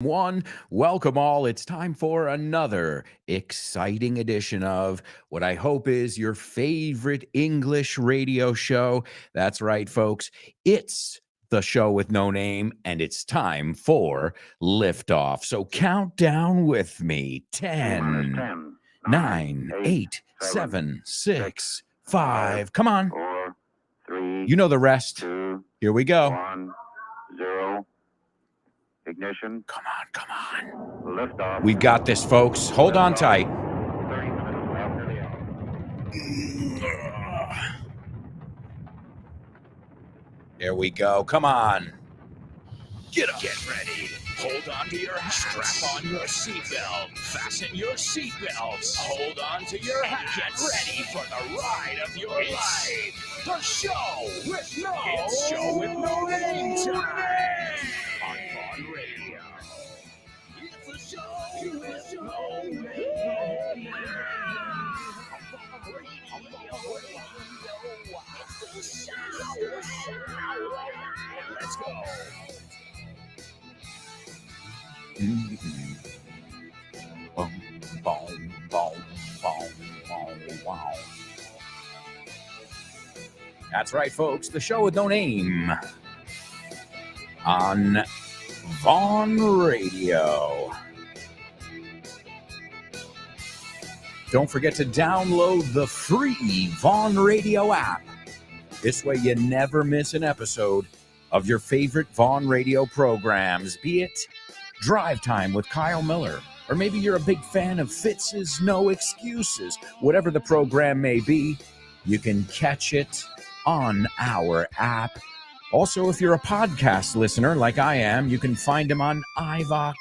One, welcome all. It's time for another exciting edition of what I hope is your favorite English radio show. That's right, folks. It's the show with no name, and it's time for liftoff. So count down with me. T-minus 10, 10, 9, 9, 8, 8, 7, 7, 6, 6, 5, 5. Come on. 4, 3, You know the rest. 2, Here we go. 1, 0. Ignition. Come on, come on. Liftoff. We've got this, folks. Hold on tight. 30 minutes after the hour. There we go. Come on. Get up. Get ready. Hold on to your hat. Strap on your seatbelt. Fasten your seatbelts. Hold on to your hat. Get ready for the ride of your life. The show with no name time. On Vaughn Radio. It's the show with no name. It's the show. Let's go. Boom, boom, boom, boom, boom, wow. That's right, folks. The show with no name on Vaughn Radio. Don't forget to download the free Vaughn Radio app. This way you never miss an episode of your favorite Vaughn Radio programs, be it Drive Time with Kyle Miller, or maybe you're a big fan of Fitz's No Excuses. Whatever the program may be, you can catch it on our app. Also, if you're a podcast listener like I am, you can find them on iVox,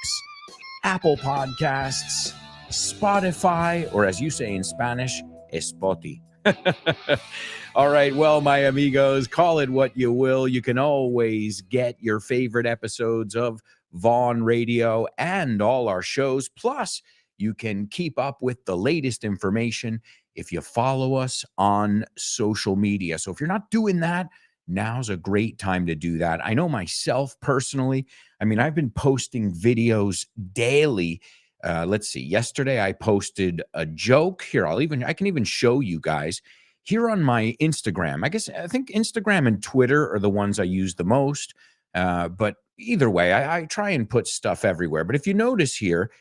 Apple Podcasts, Spotify, or as you say in Spanish, Spotify. All right, well, my amigos, call it what you will. You can always get your favorite episodes of Vaughn Radio and all our shows. Plus, you can keep up with the latest information if you follow us on social media. So if you're not doing that, now's a great time to do that. I know myself personally, I've been posting videos daily. Let's see. Yesterday I posted a joke. Here, I can even show you guys here on my Instagram. I think Instagram and Twitter are the ones I use the most. But either way, I try and put stuff everywhere. But if you notice here,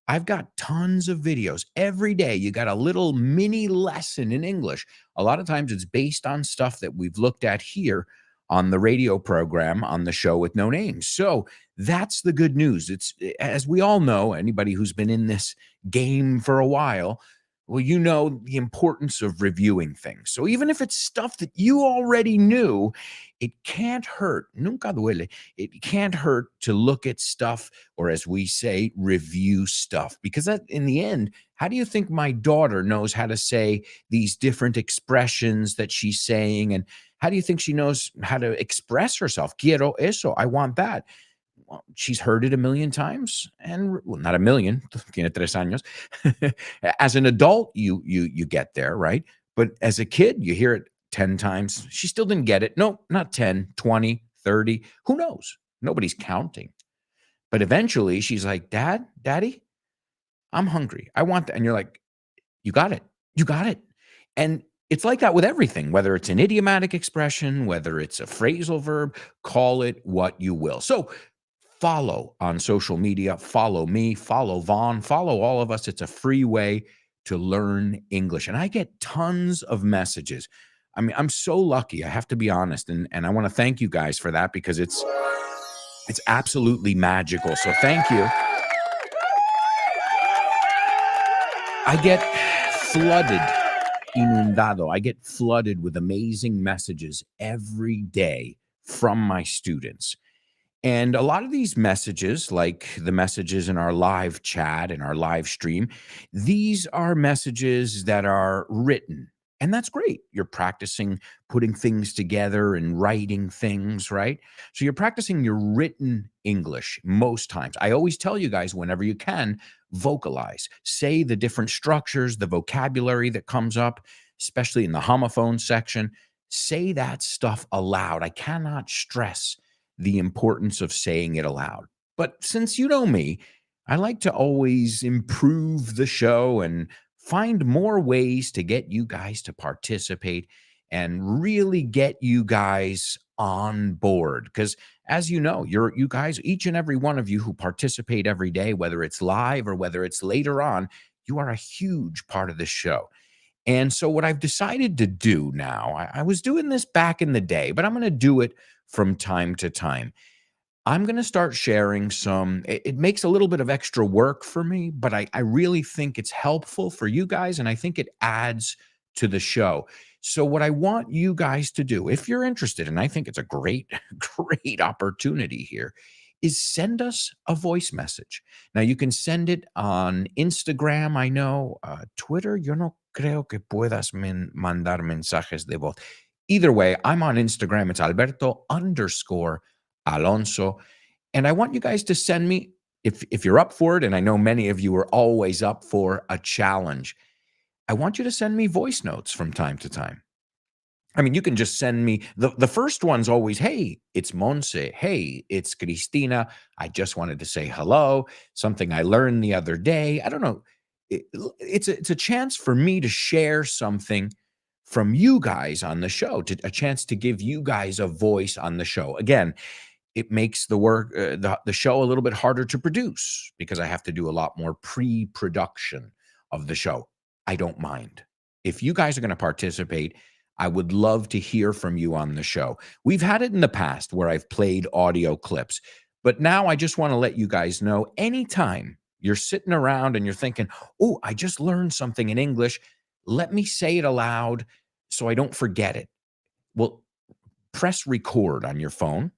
I've got tons of videos every day. You got a little mini lesson in English. A lot of times it's based on stuff that we've looked at here on the radio program on the show with no names. So that's the good news. It's, as we all know, anybody who's been in this game for a while, well, you know the importance of reviewing things. So even if it's stuff that you already knew, it can't hurt. Nunca duele. It can't hurt to look at stuff, or as we say, review stuff. Because that, in the end, how do you think my daughter knows how to say these different expressions that she's saying? And how do you think she knows how to express herself? Quiero eso. I want that. Well, she's heard it a million times, and well, not a million. Tiene 3 años. As an adult, you get there, right? But as a kid, you hear it 10 times. She still didn't get it. No, not 10, 20, 30. Who knows? Nobody's counting. But eventually, she's like, Daddy, I'm hungry. I want that. And you're like, you got it. You got it. And it's like that with everything, whether it's an idiomatic expression, whether it's a phrasal verb, call it what you will. So follow on social media, follow me, follow Vaughn, follow all of us. It's a free way to learn English. And I get tons of messages. I'm so lucky, I have to be honest. And I want to thank you guys for that, because it's absolutely magical. So thank you. I get flooded, inundado. I get flooded with amazing messages every day from my students. And a lot of these messages, like the messages in our live chat and our live stream, these are messages that are written. And that's great. You're practicing putting things together and writing things, right? So you're practicing your written English most times. I always tell you guys, whenever you can, vocalize. Say the different structures, the vocabulary that comes up, especially in the homophone section. Say that stuff aloud. I cannot stress the importance of saying it aloud. But since you know me, I like to always improve the show and find more ways to get you guys to participate and really get you guys on board. Because as you know, you guys, each and every one of you who participate every day, whether it's live or whether it's later on, you are a huge part of the show. And so, what I've decided to do now, I was doing this back in the day, but I'm going to do it from time to time. I'm going to start sharing some. It makes a little bit of extra work for me, but I really think it's helpful for you guys. And I think it adds to the show. So, what I want you guys to do, if you're interested, and I think it's a great, great opportunity here, is send us a voice message. Now, you can send it on Instagram, I know, Twitter. Yo no creo que puedas mandar mensajes de voz. Either way, I'm on Instagram. It's Alberto underscore Alonso. And I want you guys to send me, if you're up for it, and I know many of you are always up for a challenge, I want you to send me voice notes from time to time. I mean, you can just send me the first one's always, hey, it's Monse. Hey, it's Cristina. I just wanted to say hello. Something I learned the other day. I don't know. It's a chance for me to share something from you guys on the show, a chance to give you guys a voice on the show. Again, it makes the work, the show a little bit harder to produce because I have to do a lot more pre-production of the show. I don't mind. If you guys are going to participate, I would love to hear from you on the show. We've had it in the past where I've played audio clips, but now I just want to let you guys know anytime you're sitting around and you're thinking, oh, I just learned something in English, let me say it aloud so I don't forget it. Well, press record on your phone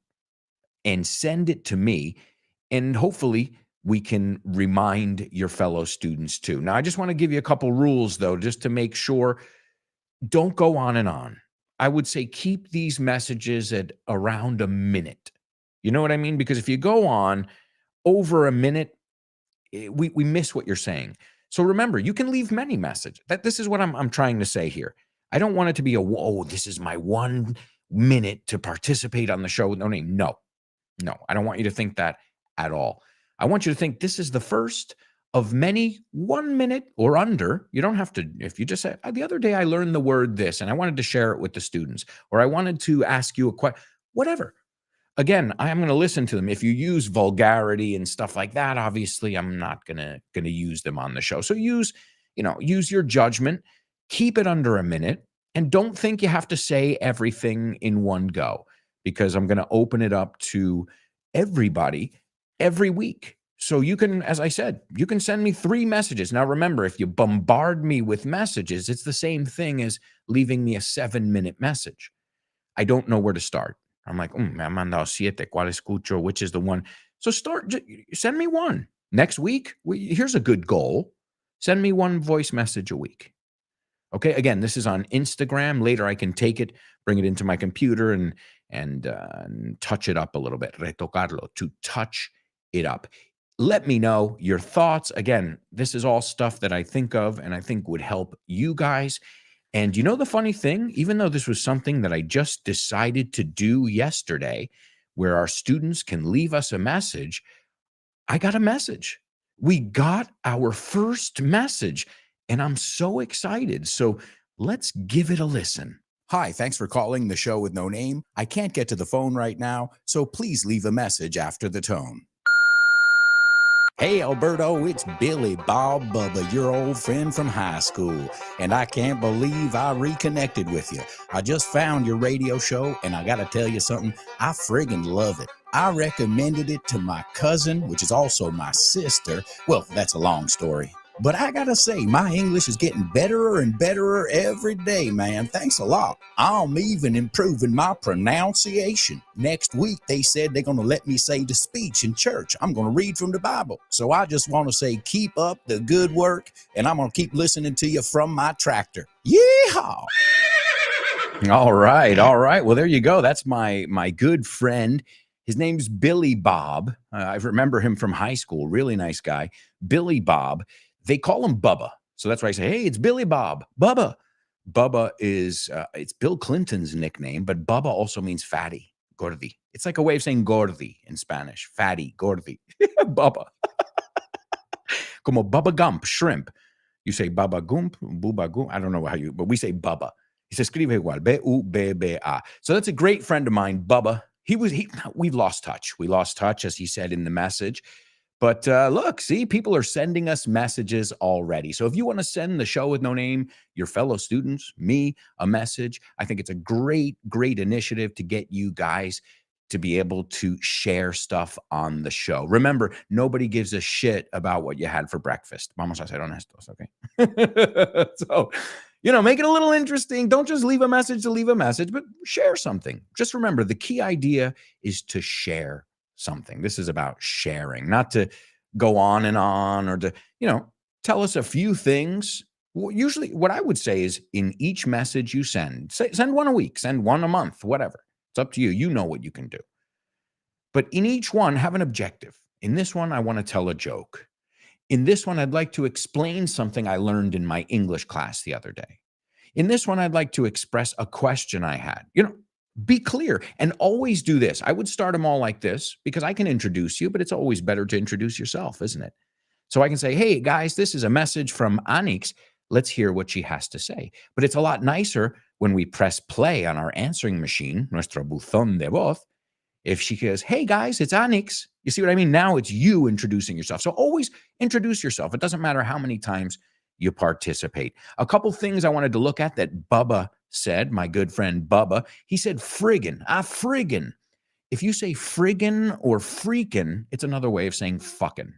and send it to me, and hopefully we can remind your fellow students too. Now, I just want to give you a couple rules, though, just to make sure. Don't go on and on. I would say keep these messages at around a minute. You know what I mean? Because if you go on over a minute, we miss what you're saying. So remember, you can leave many messages. This is what I'm trying to say here. I don't want it to be whoa, this is my 1 minute to participate on the show with no name. No, I don't want you to think that at all. I want you to think this is the first of many 1 minute or under. You don't have to, if you just say, the other day I learned the word this and I wanted to share it with the students, or I wanted to ask you a question, whatever. Again, I'm going to listen to them. If you use vulgarity and stuff like that, obviously I'm not going to use them on the show. So use your judgment, keep it under a minute, and don't think you have to say everything in one go, because I'm going to open it up to everybody every week. So you can, as I said, you can send me 3 messages. Now, remember, if you bombard me with messages, it's the same thing as leaving me a 7-minute message. I don't know where to start. I'm like, me han mandado 7, ¿cuál escucho? Which is the one? So send me one. Next week, here's a good goal. Send me 1 voice message a week. Okay, again, this is on Instagram. Later, I can take it, bring it into my computer, and touch it up a little bit. Retocarlo, to touch it up. Let me know your thoughts. Again, this is all stuff that I think of and I think would help you guys. And you know the funny thing, even though this was something that I just decided to do yesterday, where our students can leave us a message, I got a message. We got our first message, and I'm so excited. So let's give it a listen. Hi, thanks for calling the show with no name. I can't get to the phone right now, so please leave a message after the tone. Hey, Alberto, it's Billy Bob Bubba, your old friend from high school, and I can't believe I reconnected with you. I just found your radio show, and I gotta tell you something, I friggin' love it. I recommended it to my cousin, which is also my sister. Well, that's a long story. But I gotta say, my English is getting betterer and betterer every day, man. Thanks a lot. I'm even improving my pronunciation. Next week, they said they're gonna let me say the speech in church. I'm gonna read from the Bible. So I just wanna say, keep up the good work, and I'm gonna keep listening to you from my tractor. Yeehaw! All right. Well, there you go. That's my good friend. His name's Billy Bob. I remember him from high school. Really nice guy. Billy Bob. They call him Bubba. So that's why I say, hey, it's Billy Bob. Bubba. Bubba is, it's Bill Clinton's nickname, but Bubba also means fatty. Gordi. It's like a way of saying gordi in Spanish. Fatty, gordi. Bubba. Como Bubba Gump, shrimp. You say Baba Gump, Bubba Gump. I don't know how you, but we say Bubba. He se escribe igual, B-U-B-B-A. So that's a great friend of mine, Bubba. We lost touch. We lost touch, as he said in the message. But look, see, people are sending us messages already. So if you want to send the show with no name, your fellow students, me, a message, I think it's a great, great initiative to get you guys to be able to share stuff on the show. Remember, nobody gives a shit about what you had for breakfast. Vamos a ser honestos, okay? So, make it a little interesting. Don't just leave a message to leave a message, but share something. Just remember, the key idea is to share something. This is about sharing, not to go on and on or to, tell us a few things. Usually what I would say is in each message you send one a week, send one a month, whatever. It's up to you. You know what you can do. But in each one, have an objective. In this one, I want to tell a joke. In this one, I'd like to explain something I learned in my English class the other day. In this one, I'd like to express a question I had. Be clear and always do this. I would start them all like this because I can introduce you, but it's always better to introduce yourself, isn't it? So I can say, hey, guys, this is a message from Anix. Let's hear what she has to say. But it's a lot nicer when we press play on our answering machine, nuestro buzón de voz. If she goes, hey, guys, it's Anix. You see what I mean? Now it's you introducing yourself. So always introduce yourself. It doesn't matter how many times you participate. A couple things I wanted to look at that Bubba said, my good friend Bubba. He said friggin', friggin'. If you say friggin' or freakin', it's another way of saying fucking.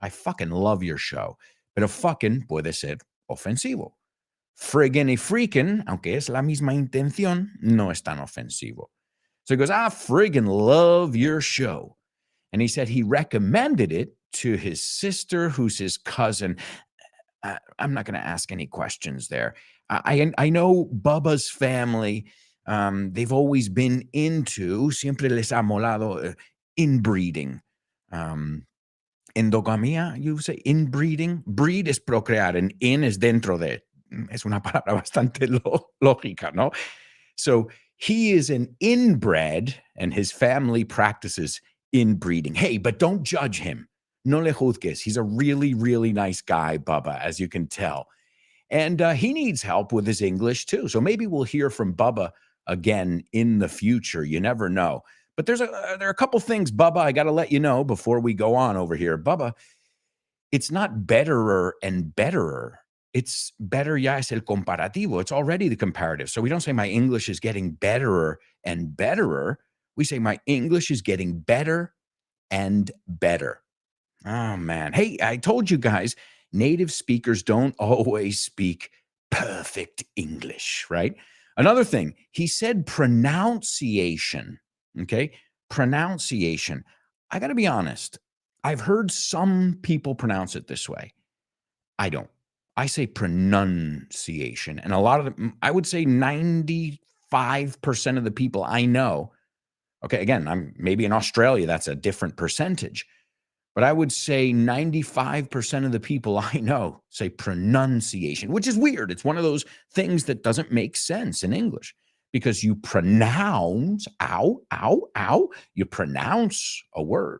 I fucking love your show. Pero fucking puede ser ofensivo. Friggin' y freakin', aunque es la misma intención, no es tan ofensivo. So he goes, friggin' love your show. And he said he recommended it to his sister, who's his cousin. I'm not going to ask any questions there. I know Bubba's family, they've always been into, siempre les ha molado, inbreeding. Endogamia, you say inbreeding. Breed es procrear, and in es dentro de. Es una palabra bastante lógica, ¿no? So he is an inbred, and his family practices inbreeding. Hey, but don't judge him. No le juzgues. He's a really, really nice guy, Bubba, as you can tell. And he needs help with his English, too. So maybe we'll hear from Bubba again in the future. You never know. But there are a couple things, Bubba, I got to let you know before we go on over here. Bubba, it's not betterer and betterer. It's better ya es el comparativo. It's already the comparative. So we don't say my English is getting betterer and betterer. We say my English is getting better and better. Oh, man. Hey, I told you guys, native speakers don't always speak perfect English, right? Another thing, he said pronunciation, okay? Pronunciation. I got to be honest. I've heard some people pronounce it this way. I don't. I say pronunciation. And a lot of them, I would say 95% of the people I know, okay, again, I'm maybe in Australia, that's a different percentage. But I would say 95% of the people I know say pronunciation, which is weird. It's one of those things that doesn't make sense in English because you pronounce, you pronounce a word.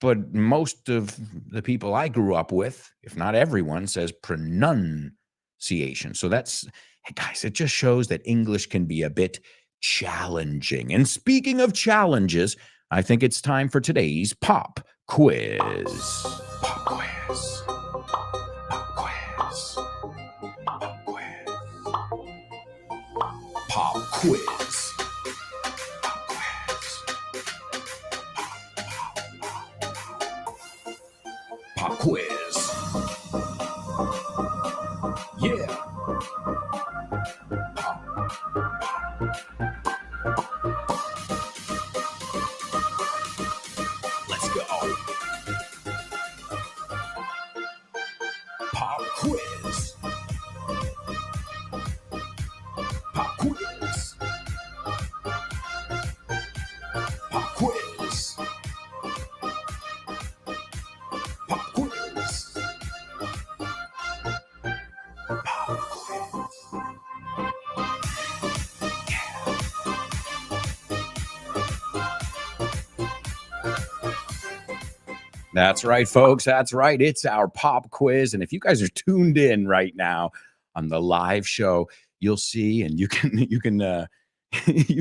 But most of the people I grew up with, if not everyone, says pronunciation. So that's, hey guys, it just shows that English can be a bit challenging. And speaking of challenges, I think it's time for today's pop quiz. Pop quiz. Pop quiz. Pop quiz. Pop quiz. Pop quiz. Yeah. Let's go. Pop quiz. Pop quiz. Pop quiz. Pop quiz. Pop quiz. That's right, folks. That's right. It's our pop quiz. And if you guys are tuned in right now on the live show, you'll see and you can you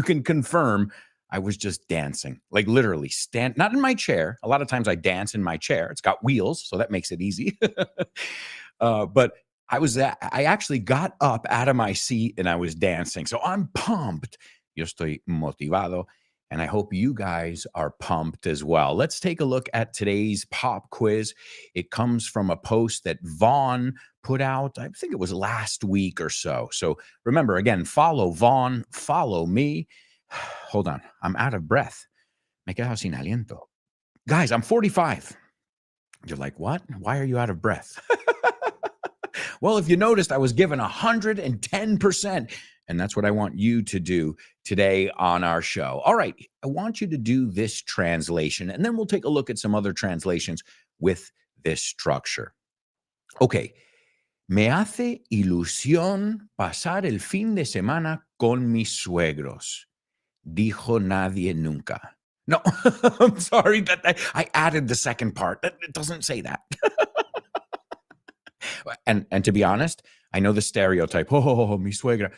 can confirm I was just dancing. Like literally not in my chair. A lot of times I dance in my chair. It's got wheels, so that makes it easy. But I actually got up out of my seat and I was dancing. So I'm pumped. Yo estoy motivado. And I hope you guys are pumped as well. Let's take a look at today's pop quiz. It comes from a post that Vaughn put out, I think it was last week or so. So remember, again, follow Vaughn, follow me. Hold on, I'm out of breath. Me quedo sin aliento. Guys, I'm 45. You're like, what? Why are you out of breath? Well, if you noticed, I was given 110%. And that's what I want you to do today on our show. All right, I want you to do this translation, and then we'll take a look at some other translations with this structure. Okay. Me hace ilusión pasar el fin de semana con mis suegros. Dijo nadie nunca. No, I'm sorry that I added the second part. It doesn't say that. And to be honest, I know the stereotype. Oh, mi suegra.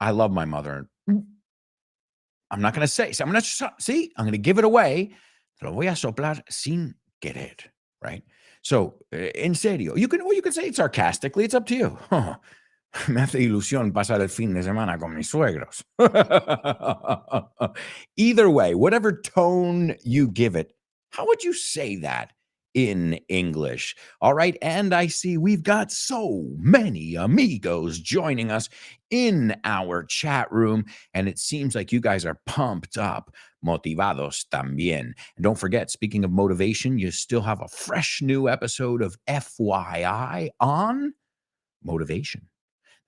I love my mother. I'm not going to say. So I'm going to give it away. Lo voy a soplar sin querer, right? So, en serio, you can say it sarcastically. It's up to you. Oh, me hace ilusión pasar el fin de semana con mis suegros. Either way, whatever tone you give it, how would you say that in English? All right. And I see we've got so many amigos joining us in our chat room. And it seems like you guys are pumped up. Motivados también. And don't forget, speaking of motivation, you still have a fresh new episode of FYI on motivation.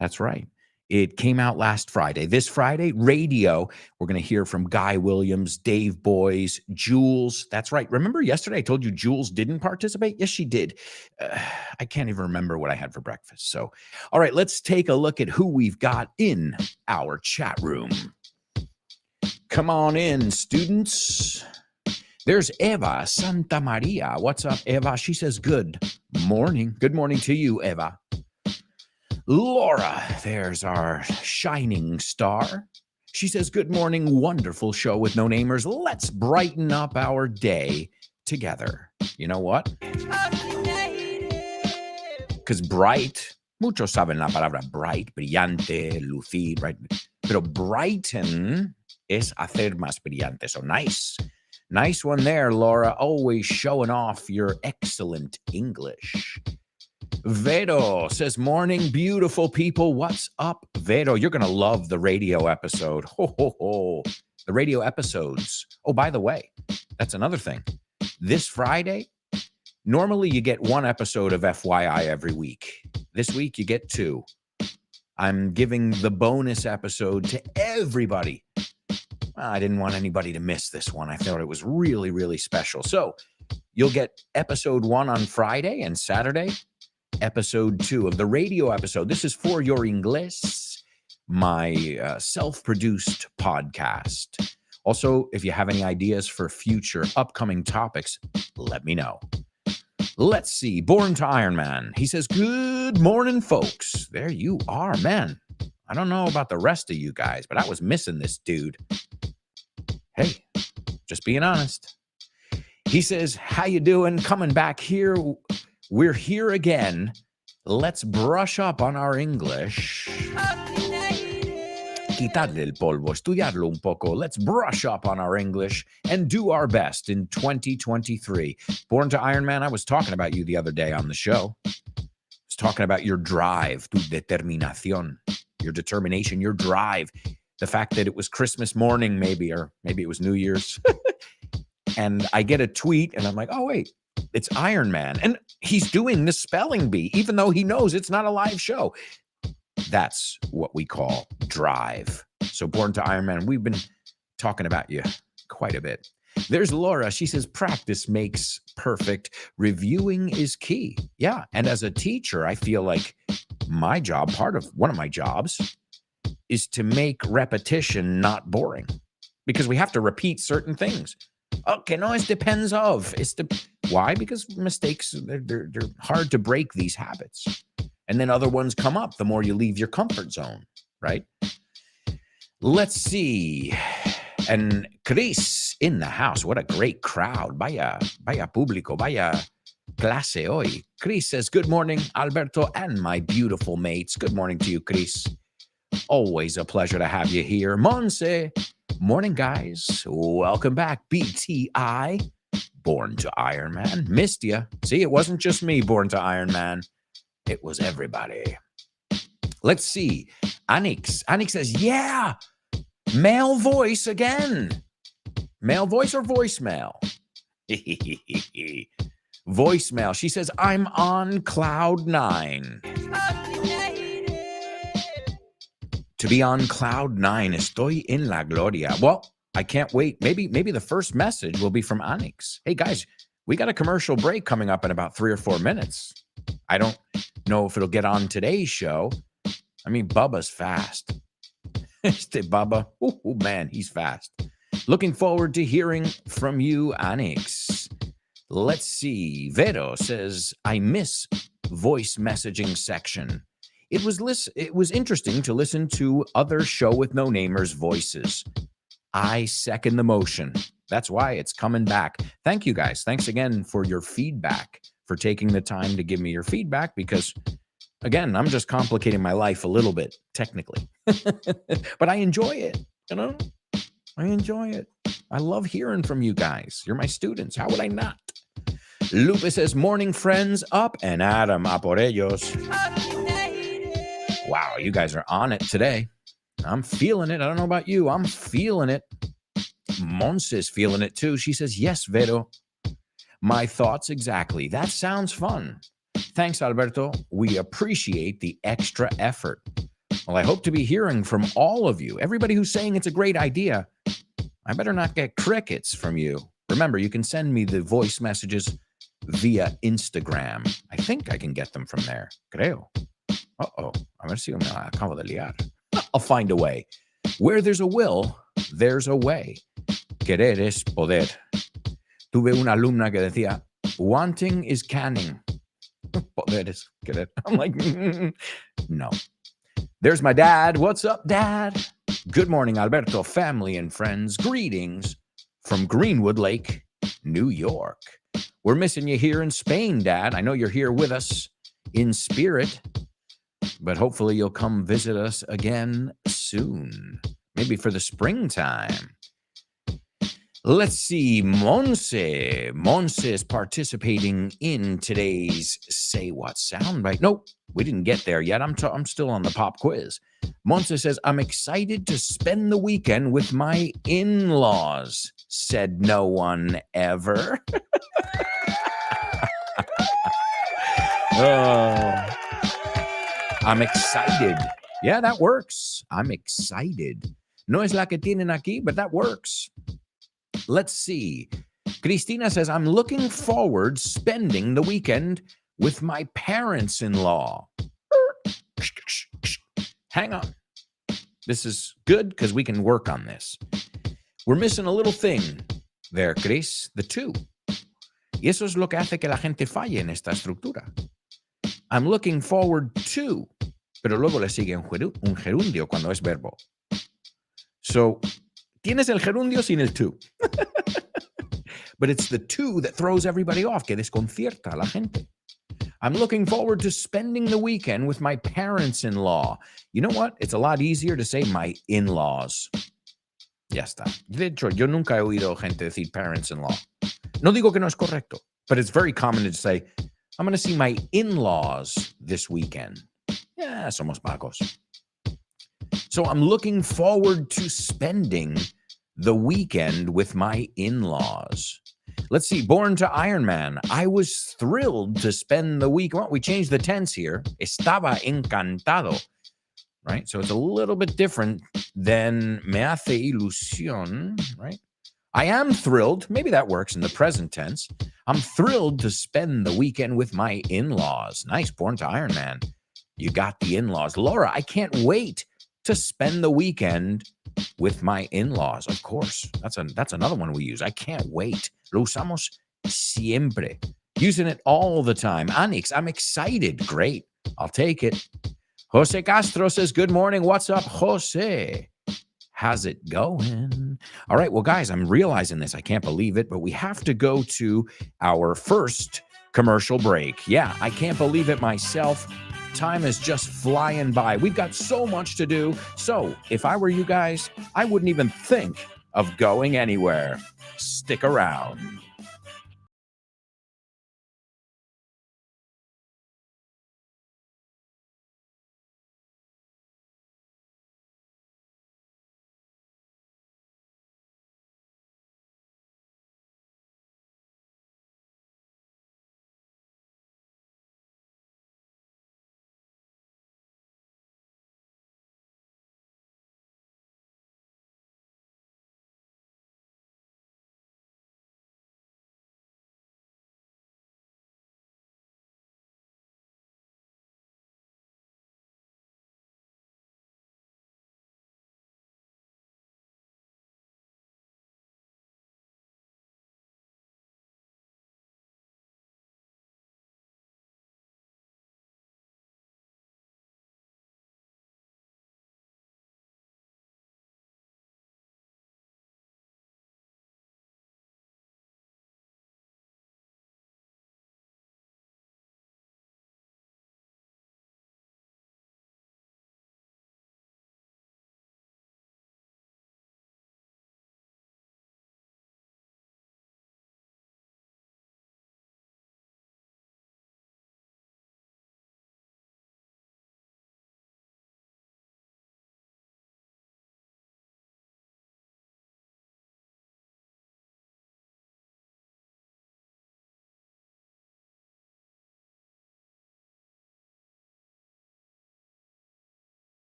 That's right. It came out last Friday. This Friday, radio, we're going to hear from Guy Williams, Dave Boyes, Jules. That's right. Remember yesterday I told you Jules didn't participate? Yes, she did. I can't even remember what I had for breakfast. So, all right, let's take a look at who we've got in our chat room. Come on in, students. There's Eva Santa Maria. What's up, Eva? She says, good morning. Good morning to you, Eva. Laura, there's our shining star. She says, good morning, wonderful show with no namers. Let's brighten up our day together. You know what? Because bright, muchos saben la palabra bright, brillante, lucir, right? Pero brighten es hacer más brillante. So nice. Nice one there, Laura. Always showing off your excellent English. Vero says, morning, beautiful people. What's up, Vero? You're going to love the radio episode. Ho, ho, ho. The radio episodes. Oh, by the way, that's another thing. This Friday, normally you get one episode of FYI every week. This week, you get two. I'm giving the bonus episode to everybody. I didn't want anybody to miss this one. I thought it was really, really special. So you'll get episode 1 on Friday and Saturday. Episode 2 of the radio episode. This is for your English, my self-produced podcast. Also, if you have any ideas for future upcoming topics, let me know. Let's see. Born to Iron Man. He says, good morning, folks. There you are, man. I don't know about the rest of you guys, but I was missing this dude. Hey, just being honest. He says, how you doing? Coming back here. We're here again. Let's brush up on our English. Quitarle el polvo, estudiarlo un poco. Let's brush up on our English and do our best in 2023. Born to Iron Man, I was talking about you the other day on the show. I was talking about your drive, tu determinación, your determination, your drive. The fact that it was Christmas morning, maybe, or maybe it was New Year's. And I get a tweet and I'm like, oh, wait. It's Iron Man. And he's doing the spelling bee, even though he knows it's not a live show. That's what we call drive. So Born to Iron Man, we've been talking about you quite a bit. There's Laura. She says, practice makes perfect. Reviewing is key. Yeah. And as a teacher, I feel like my job, one of my jobs, is to make repetition not boring. Because we have to repeat certain things. Okay, no, it depends of. Why? Because mistakes, they're hard to break these habits. And then other ones come up the more you leave your comfort zone, right? Let's see. And Chris in the house. What a great crowd. Vaya público, vaya clase hoy. Chris says, good morning, Alberto and my beautiful mates. Good morning to you, Chris. Always a pleasure to have you here. Monse. Morning, guys. Welcome back. BTI. Born to Iron Man. Missed ya. See, it wasn't just me born to Iron Man. It was everybody. Let's see. Anix says, yeah, male voice again. Male voice or voicemail? Voicemail. She says, I'm on cloud 9. To be on cloud 9. Estoy en la gloria. Well, I can't wait. Maybe the first message will be from Anix. Hey, guys, we got a commercial break coming up in about 3 or 4 minutes. I don't know if it'll get on today's show. I mean, Bubba's fast. Bubba, oh man, he's fast. Looking forward to hearing from you, Anix. Let's see. Vero says, I miss voice messaging section. It was interesting to listen to other show with no namers voices. I second the motion. That's why it's coming back. Thank you, guys. Thanks again for your feedback, for taking the time to give me your feedback, because again, I'm just complicating my life a little bit, technically. But I enjoy it, you know? I enjoy it. I love hearing from you guys. You're my students. How would I not? Lupe says, morning, friends. Up and Adam, a por ellos. Wow, you guys are on it today. I'm feeling it. I don't know about you. I'm feeling it. Monse is feeling it too. She says, yes, Vero. My thoughts exactly. That sounds fun. Thanks, Alberto. We appreciate the extra effort. Well, I hope to be hearing from all of you. Everybody who's saying it's a great idea, I better not get crickets from you. Remember, you can send me the voice messages via Instagram. I think I can get them from there. Creo. Uh-oh. A ver si me la acabo de liar. I'll find a way. Where there's a will, there's a way. Querer es poder. Tuve una alumna que decía, wanting is canning. Poder es querer. I'm like, no. There's my dad. What's up, Dad? Good morning, Alberto, family and friends. Greetings from Greenwood Lake, New York. We're missing you here in Spain, Dad. I know you're here with us in spirit, but hopefully you'll come visit us again soon, maybe for the springtime. Let's see, Monse. Monse is participating in today's Say What soundbite. Nope, we didn't get there yet. I'm still on the pop quiz. Monse says, I'm excited to spend the weekend with my in-laws, said no one ever. Oh, I'm excited. Yeah, that works. I'm excited. No es la que tienen aquí, but that works. Let's see. Cristina says, I'm looking forward spending the weekend with my parents-in-law. Hang on. This is good because we can work on this. We're missing a little thing there, Chris, the two. Y eso es lo que hace que la gente falle en esta estructura. I'm looking forward to, pero luego le sigue un gerundio cuando es verbo. So, tienes el gerundio sin el to. But it's the to that throws everybody off, que desconcierta a la gente. I'm looking forward to spending the weekend with my parents-in-law. You know what? It's a lot easier to say my in-laws. Ya está. De hecho, yo nunca he oído gente decir parents-in-law. No digo que no es correcto, but it's very common to say, I'm going to see my in-laws this weekend. Yeah, somos vagos. So I'm looking forward to spending the weekend with my in-laws. Let's see, born to Iron Man. I was thrilled to spend the week. Well, we changed the tense here. Estaba encantado. Right? So it's a little bit different than me hace ilusión, right? I am thrilled. Maybe that works in the present tense. I'm thrilled to spend the weekend with my in-laws. Nice, born to Iron Man. You got the in-laws. Laura, I can't wait to spend the weekend with my in-laws. Of course, that's another one we use. I can't wait. Lo usamos siempre. Using it all the time. Anix, I'm excited. Great. I'll take it. Jose Castro says, good morning. What's up, Jose? How's it going? All right. Well, guys, I'm realizing this. I can't believe it, but we have to go to our first commercial break. Yeah, I can't believe it myself. Time is just flying by. We've got so much to do. So if I were you guys, I wouldn't even think of going anywhere. Stick around.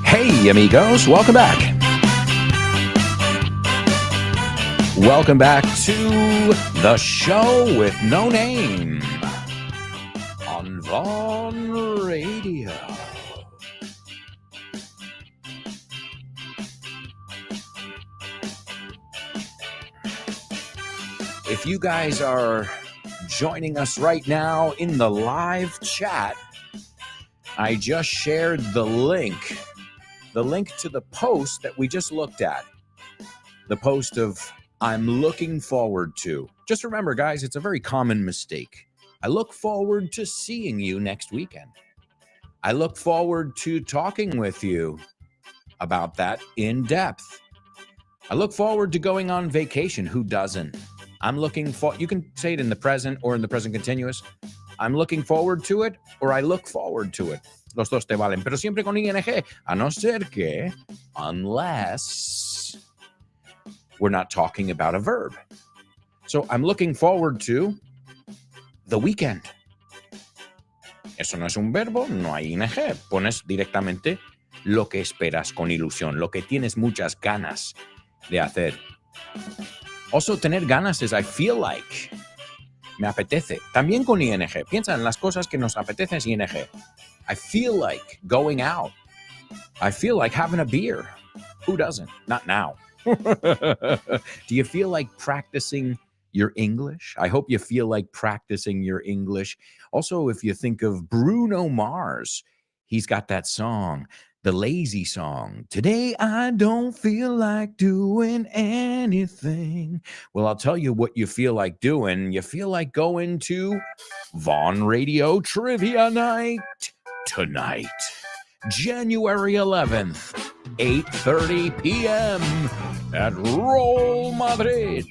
Hey, amigos, welcome back. Welcome back to the show with no name on Vaughn Radio. If you guys are joining us right now in the live chat, I just shared the link to the post that we just looked at. The post of I'm looking forward to. Just remember, guys, it's a very common mistake. I look forward to seeing you next weekend. I look forward to talking with you about that in depth. I look forward to going on vacation. Who doesn't? I'm looking for, you can say it in the present or in the present continuous. I'm looking forward to it, or I look forward to it. Los dos te valen, pero siempre con ing, a no ser que, unless we're not talking about a verb. So I'm looking forward to the weekend. Eso no es un verbo, no hay ing. Pones directamente lo que esperas con ilusión, lo que tienes muchas ganas de hacer. Also, tener ganas es I feel like. Me apetece. También con ing. Piensa en las cosas que nos apetecen ing. I feel like going out. I feel like having a beer. Who doesn't? Not now. Do you feel like practicing your English? I hope you feel like practicing your English. Also, if you think of Bruno Mars, he's got that song, the lazy song. Today, I don't feel like doing anything. Well, I'll tell you what you feel like doing. You feel like going to Vaughn Radio Trivia Night tonight, January 11th, 8:30 p.m. at Roll Madrid.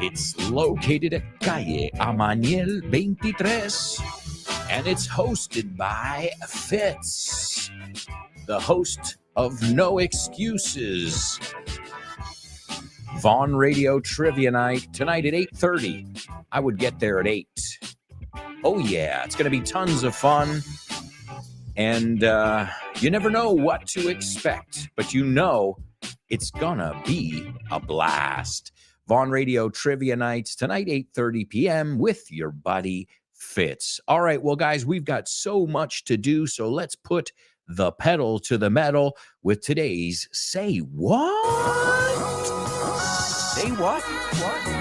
It's located at Calle Amaniel 23, and it's hosted by Fitz, the host of No Excuses. Vaughn Radio Trivia Night tonight at 8:30. I would get there at 8. Oh yeah, it's going to be tons of fun. And you never know what to expect, but you know it's gonna be a blast. Vaughn Radio Trivia Nights tonight, 8:30 p.m. with your buddy Fitz. All right, well, guys, we've got so much to do, so let's put the pedal to the metal with today's Say What? Say what? What?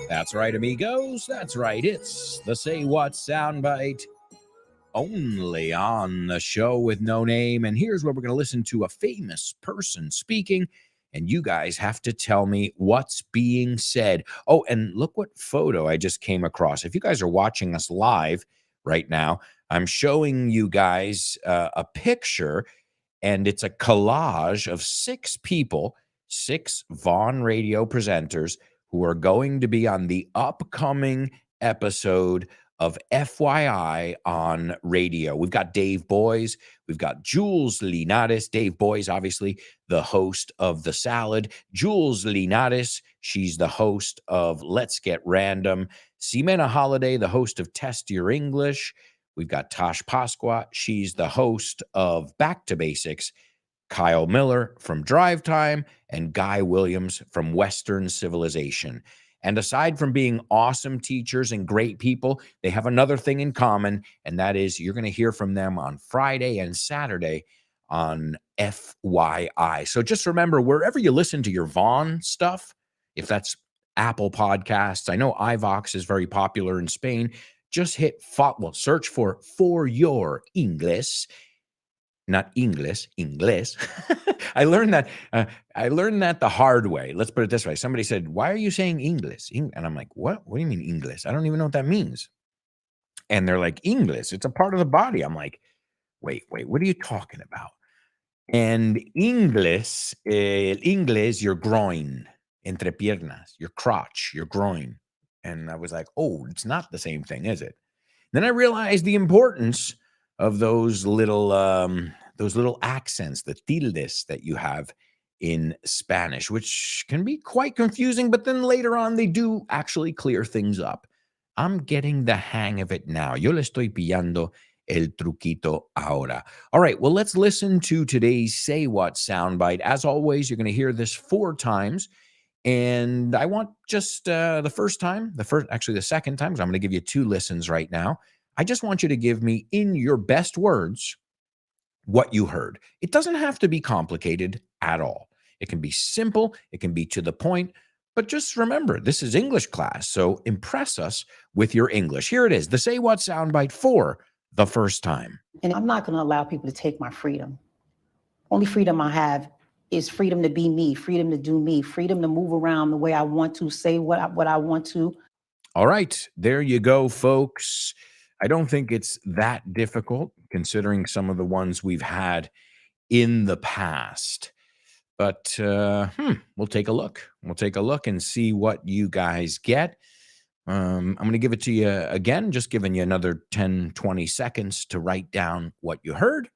That's right, amigos. That's right. It's the Say What soundbite only on the show with no name. And here's where we're going to listen to a famous person speaking, and you guys have to tell me what's being said. Oh, and look what photo I just came across. If you guys are watching us live right now, I'm showing you guys a picture, and it's a collage of 6 people, 6 Vaughn Radio presenters who are going to be on the upcoming episode of FYI on radio. We've got Dave Boys. We've got Jules Linares. Dave Boys, obviously, the host of The Salad. Jules Linares, she's the host of Let's Get Random. Ximena Holiday, the host of Test Your English. We've got Tosh Pasqua. She's the host of Back to Basics. Kyle Miller from Drive Time, and Guy Williams from Western Civilization. And aside from being awesome teachers and great people, they have another thing in common, and that is you're going to hear from them on Friday and Saturday on FYI. So just remember, wherever you listen to your Vaughn stuff, if that's Apple Podcasts, I know iVox is very popular in Spain, just hit, search for your English. Not English, English. I learned that the hard way. Let's put it this way. Somebody said, "Why are you saying English?" And I'm like, "What? What do you mean English? I don't even know what that means." And they're like, "English, it's a part of the body." I'm like, "Wait, what are you talking about?" And English, your groin, entre piernas, your crotch, your groin. And I was like, "Oh, it's not the same thing, is it?" Then I realized the importance of those little accents, the tildes that you have in Spanish, which can be quite confusing, but then later on they do actually clear things up. I'm getting the hang of it now. Yo le estoy pillando el truquito ahora. All right, well, let's listen to today's Say What soundbite. As always, you're going to hear this 4 times. And I want just the second time, because I'm going to give you 2 listens right now. I just want you to give me, in your best words, what you heard. It doesn't have to be complicated at all. It can be simple, it can be to the point, but just remember, this is English class, so impress us with your English. Here it is, the Say What soundbite for the first time. And I'm not going to allow people to take my freedom. Only freedom I have is freedom to be me, freedom to do me, freedom to move around the way I want to, say what I want to. All right, there you go, folks. I don't think it's that difficult considering some of the ones we've had in the past. But we'll take a look. We'll take a look and see what you guys get. I'm going to give it to you again, just giving you another 10, 20 seconds to write down what you heard,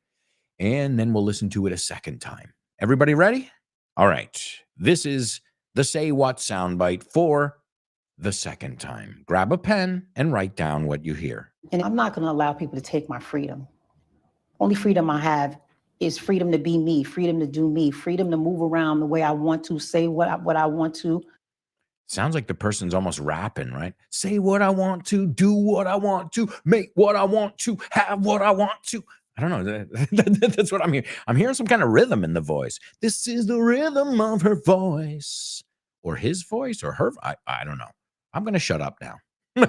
and then we'll listen to it a second time. Everybody ready? All right. This is the Say What soundbite for the second time. Grab a pen and write down what you hear. And I'm not going to allow people to take my freedom. Only freedom I have is freedom to be me, freedom to do me, freedom to move around the way I want to, say what I want to. Sounds like the person's almost rapping, right? Say what I want to, do what I want to, make what I want to, have what I want to. I don't know. That's what I'm hearing. I'm hearing some kind of rhythm in the voice. This is the rhythm of her voice, or his voice, or her. I don't know. I'm going to shut up now. Me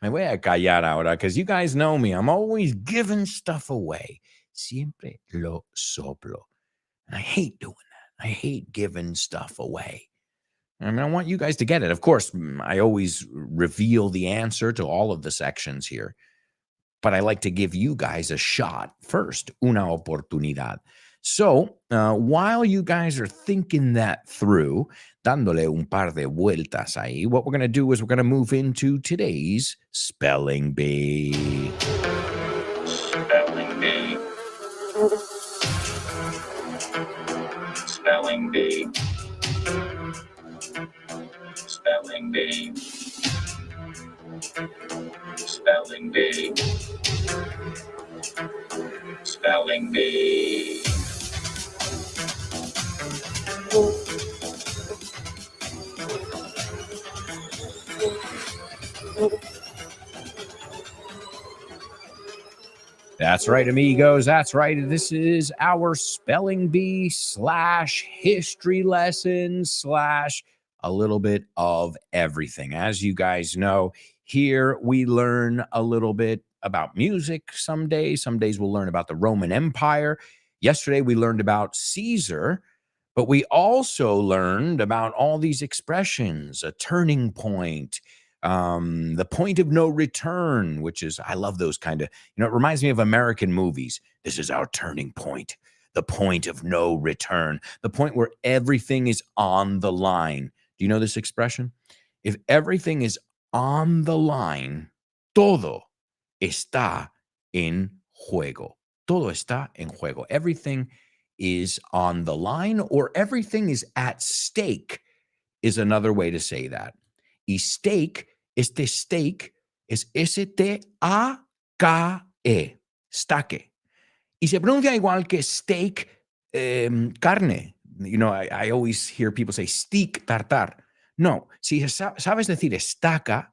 voy a callar ahora, because you guys know me. I'm always giving stuff away. Siempre lo soplo. And I hate doing that. I hate giving stuff away. I mean, I want you guys to get it. Of course, I always reveal the answer to all of the sections here, but I like to give you guys a shot first, una oportunidad. So while you guys are thinking that through, dándole un par de vueltas ahí, what we're going to do is we're going to move into today's Spelling Bee. Spelling Bee. Spelling Bee. Spelling Bee. Spelling Bee. Spelling Bee. That's right, amigos. That's right. This is our Spelling Bee / history lesson / a little bit of everything. As you guys know, here we learn a little bit about music some days. Some days we'll learn about the Roman Empire. Yesterday we learned about Caesar, but we also learned about all these expressions, a turning point, the point of no return, which is, I love those kind of, it reminds me of American movies. This is our turning point, the point of no return, the point where everything is on the line. Do you know this expression? If everything is on the line, todo está en juego. Todo está en juego. Everything is on the line, or everything is at stake is another way to say that. Y steak, este steak es S-T-A-K-E, stake. Y se pronuncia igual que steak, carne. I always hear people say steak tartar. No, si sabes decir estaca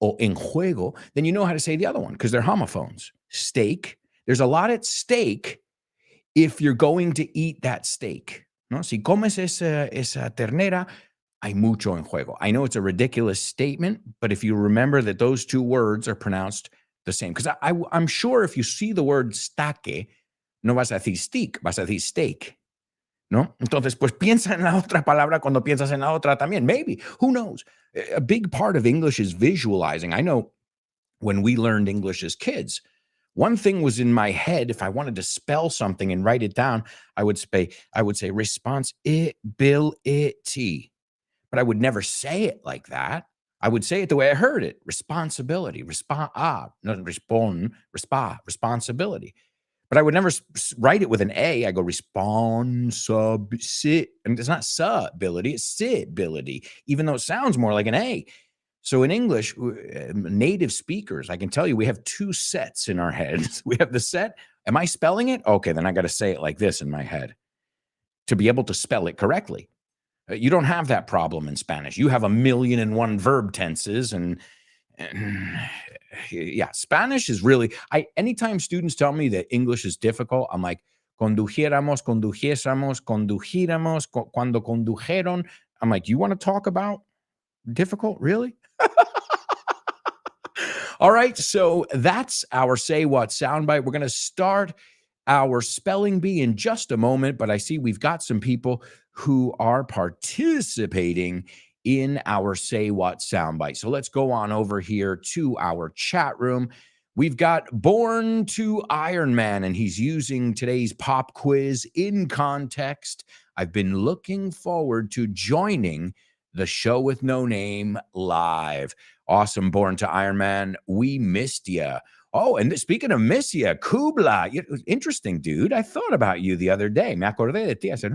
o en juego, then you know how to say the other one, because they're homophones. Steak. There's a lot at stake if you're going to eat that steak. No, si comes esa ternera, hay mucho en juego. I know it's a ridiculous statement, but if you remember that those two words are pronounced the same, because I'm sure if you see the word stake, no vas a decir steak, vas a decir steak. ¿No? Entonces, pues piensa en la otra palabra cuando piensas en la otra también. Maybe. Who knows? A big part of English is visualizing. I know when we learned English as kids, one thing was in my head. If I wanted to spell something and write it down, I would say responsibility. But I would never say it like that. I would say it the way I heard it. Responsibility. Responsibility. But I would never write it with an A. I go responsibility, and it's not ability, it's civility, even though it sounds more like an A. So in English, native speakers, I can tell you, we have two sets in our heads. We have the set, am I spelling it? Okay, then I got to say it like this in my head to be able to spell it correctly. You don't have that problem in Spanish. You have 1,000,001 verb tenses, and yeah, Spanish is really, anytime students tell me that English is difficult, I'm like, condujéramos, condujiésemos, condujíramos, cuando condujeron. I'm like, you want to talk about difficult? Really? All right, so that's our Say What soundbite. We're going to start our spelling bee in just a moment, but I see we've got some people who are participating in our Say What soundbite. So let's go on over here to our chat room. We've got Born to Iron Man, and he's using today's pop quiz in context. I've been looking forward to joining the show with no name live. Awesome, Born to Iron Man. We missed you. Oh, and speaking of miss you, Kubla, interesting, dude. I thought about you the other day. Me acordé de ti. I said,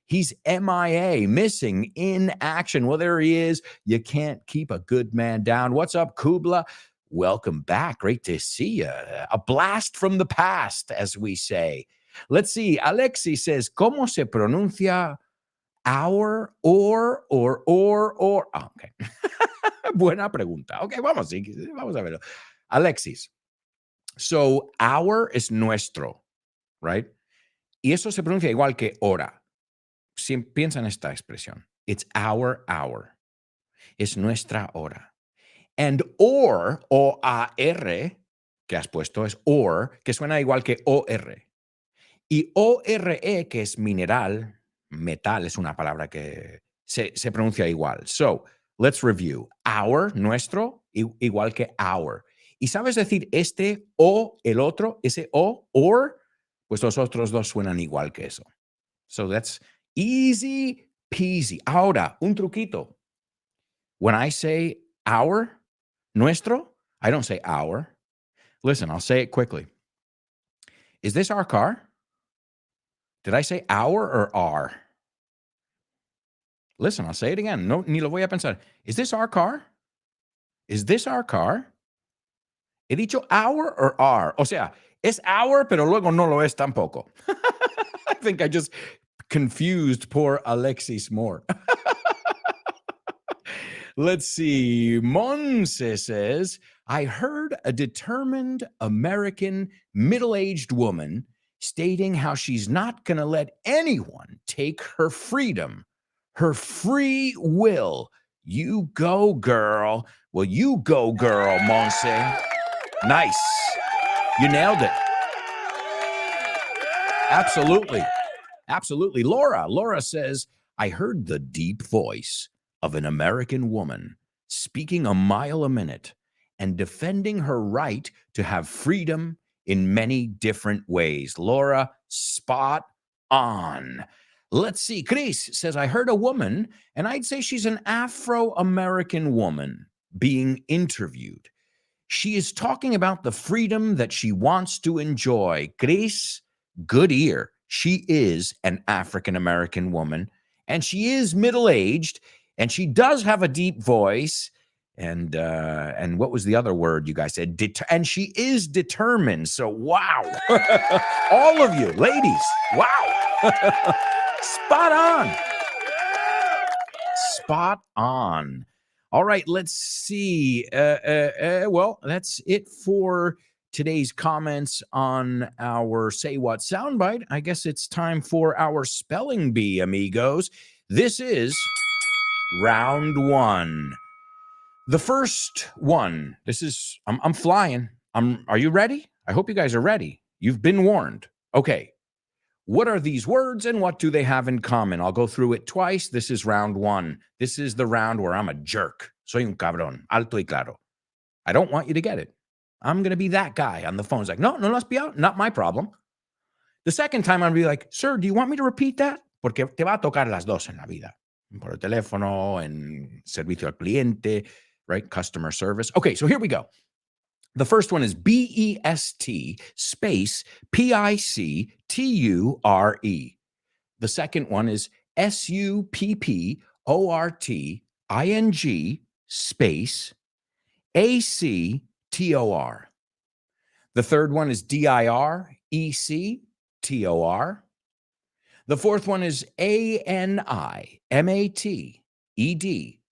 he's MIA, missing in action. Well, there he is. You can't keep a good man down. What's up, Kubla? Welcome back. Great to see you. A blast from the past, as we say. Let's see. Alexi says, ¿Cómo se pronuncia our, or? Oh, okay. Buena pregunta. Okay, vamos a verlo. Alexis. So, our is nuestro, right? Y eso se pronuncia igual que hora. Si piensa en esta expresión. It's our hour. Es nuestra hora. And or, O-A-R, que has puesto, es or, que suena igual que O-R. Y O-R-E, que es mineral, metal, es una palabra que se pronuncia igual. So, let's review. Our, nuestro, igual que our. ¿Y sabes decir este o el otro? Ese o, or, pues los otros dos suenan igual que eso. So that's easy peasy. Ahora, un truquito. When I say our, nuestro, I don't say our. Listen, I'll say it quickly. Is this our car? Did I say our or our? Listen, I'll say it again. No, ni lo voy a pensar. Is this our car? Is this our car? ¿He dicho our or our? O sea, es our, pero luego no lo es tampoco. I think I just confused poor Alexis more. Let's see. Monse says, I heard a determined American middle-aged woman stating how she's not going to let anyone take her freedom, her free will. You go, girl. Well, you go, girl, Monse. Nice. You nailed it. Absolutely. Absolutely. Laura says, I heard the deep voice of an American woman speaking a mile a minute and defending her right to have freedom in many different ways. Laura, spot on. Let's see. Chris says, I heard a woman, and I'd say she's an Afro-American woman being interviewed. She is talking about the freedom that she wants to enjoy. Chris, good ear. She is an African-American woman, and she is middle-aged, and she does have a deep voice. And what was the other word you guys said? And she is determined. So, wow. All of you, ladies, wow. Spot on. Spot on. All right, let's see. Well, that's it for today's comments on our Say What soundbite. I guess it's time for our spelling bee, amigos. This is round one. The first one. This is, I'm flying. Are you ready? I hope you guys are ready. You've been warned. Okay. What are these words and what do they have in common? I'll go through it twice. This is round one. This is the round where I'm a jerk. Soy un cabrón. Alto y claro. I don't want you to get it. I'm going to be that guy on the phone. It's like, no let's be out. Not my problem. The second time I'm going to be like, sir, do you want me to repeat that? Porque te va a tocar las dos en la vida. Por el teléfono, en servicio al cliente, right? Customer service. Okay, so here we go. The first one is BEST space PICTURE. The second one is SUPPORTING space ACTOR. The third one is DIRECTOR. The fourth one is ANIMATED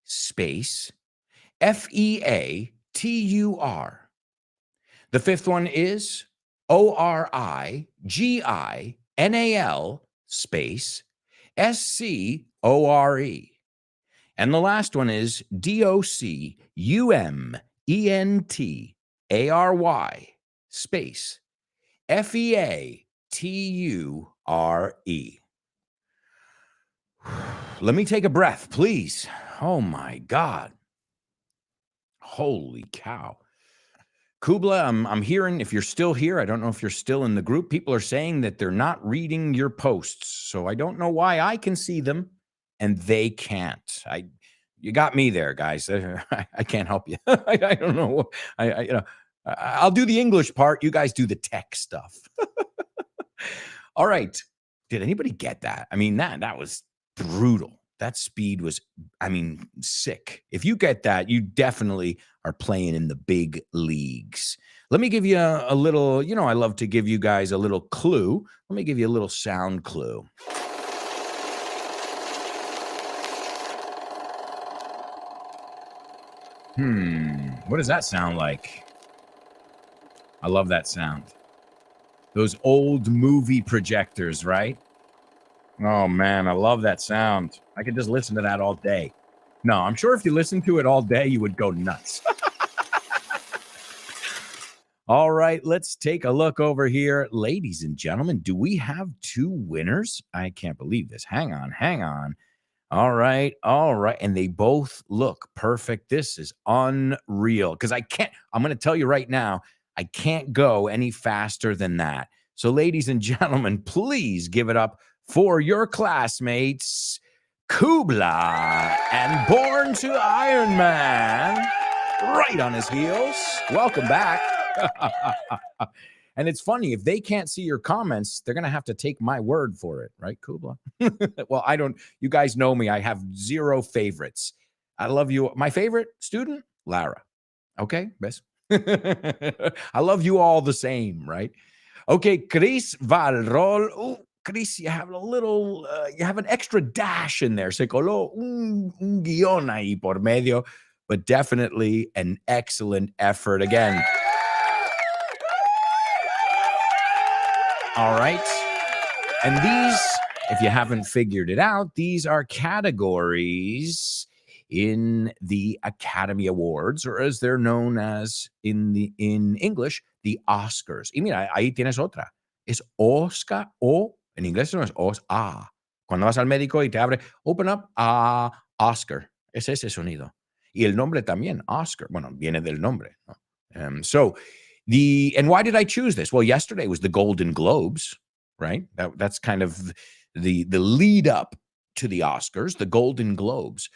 space FEATUR. The fifth one is ORIGINAL space SCORE. And the last one is DOCUMENTARY space FEATURE. Let me take a breath, please. Oh my God. Holy cow. Kubla, I'm hearing, if you're still here, I don't know if you're still in the group, people are saying that they're not reading your posts. So I don't know why I can see them and they can't. You got me there, guys. I can't help you. I don't know. I'll do the English part. You guys do the tech stuff. All right. Did anybody get that? I mean, that was brutal. That speed was, sick. If you get that, you definitely are playing in the big leagues. Let me give you a little, I love to give you guys a little clue. Let me give you a little sound clue. What does that sound like? I love that sound. Those old movie projectors, right? Oh, man, I love that sound. I could just listen to that all day. No, I'm sure if you listened to it all day, you would go nuts. All right, let's take a look over here. Ladies and gentlemen, do we have two winners? I can't believe this. Hang on. All right. And they both look perfect. This is unreal because I'm going to tell you right now, I can't go any faster than that. So, ladies and gentlemen, please give it up for your classmates, Kubla and Born to Iron Man, right on his heels. Welcome back. And it's funny, if they can't see your comments, they're going to have to take my word for it, right, Kubla? Well, you guys know me. I have zero favorites. I love you. My favorite student, Lara. Okay, best. I love you all the same, right? Okay, Chris Valrol. Oh, Chris, you have you have an extra dash in there. Se coló un guión ahí por medio, but definitely an excellent effort again. All right. And these, if you haven't figured it out, these are categories in the Academy Awards, or as they're known as in English, the Oscars. Y mira, ahí tienes otra. Es Oscar o, en inglés no es Os-A. Cuando vas al médico y te abre, open up, Oscar. Es ese sonido. Y el nombre también, Oscar. Bueno, viene del nombre, ¿no? And why did I choose this? Well, yesterday was the Golden Globes, right? That's kind of the lead up to the Oscars, the Golden Globes.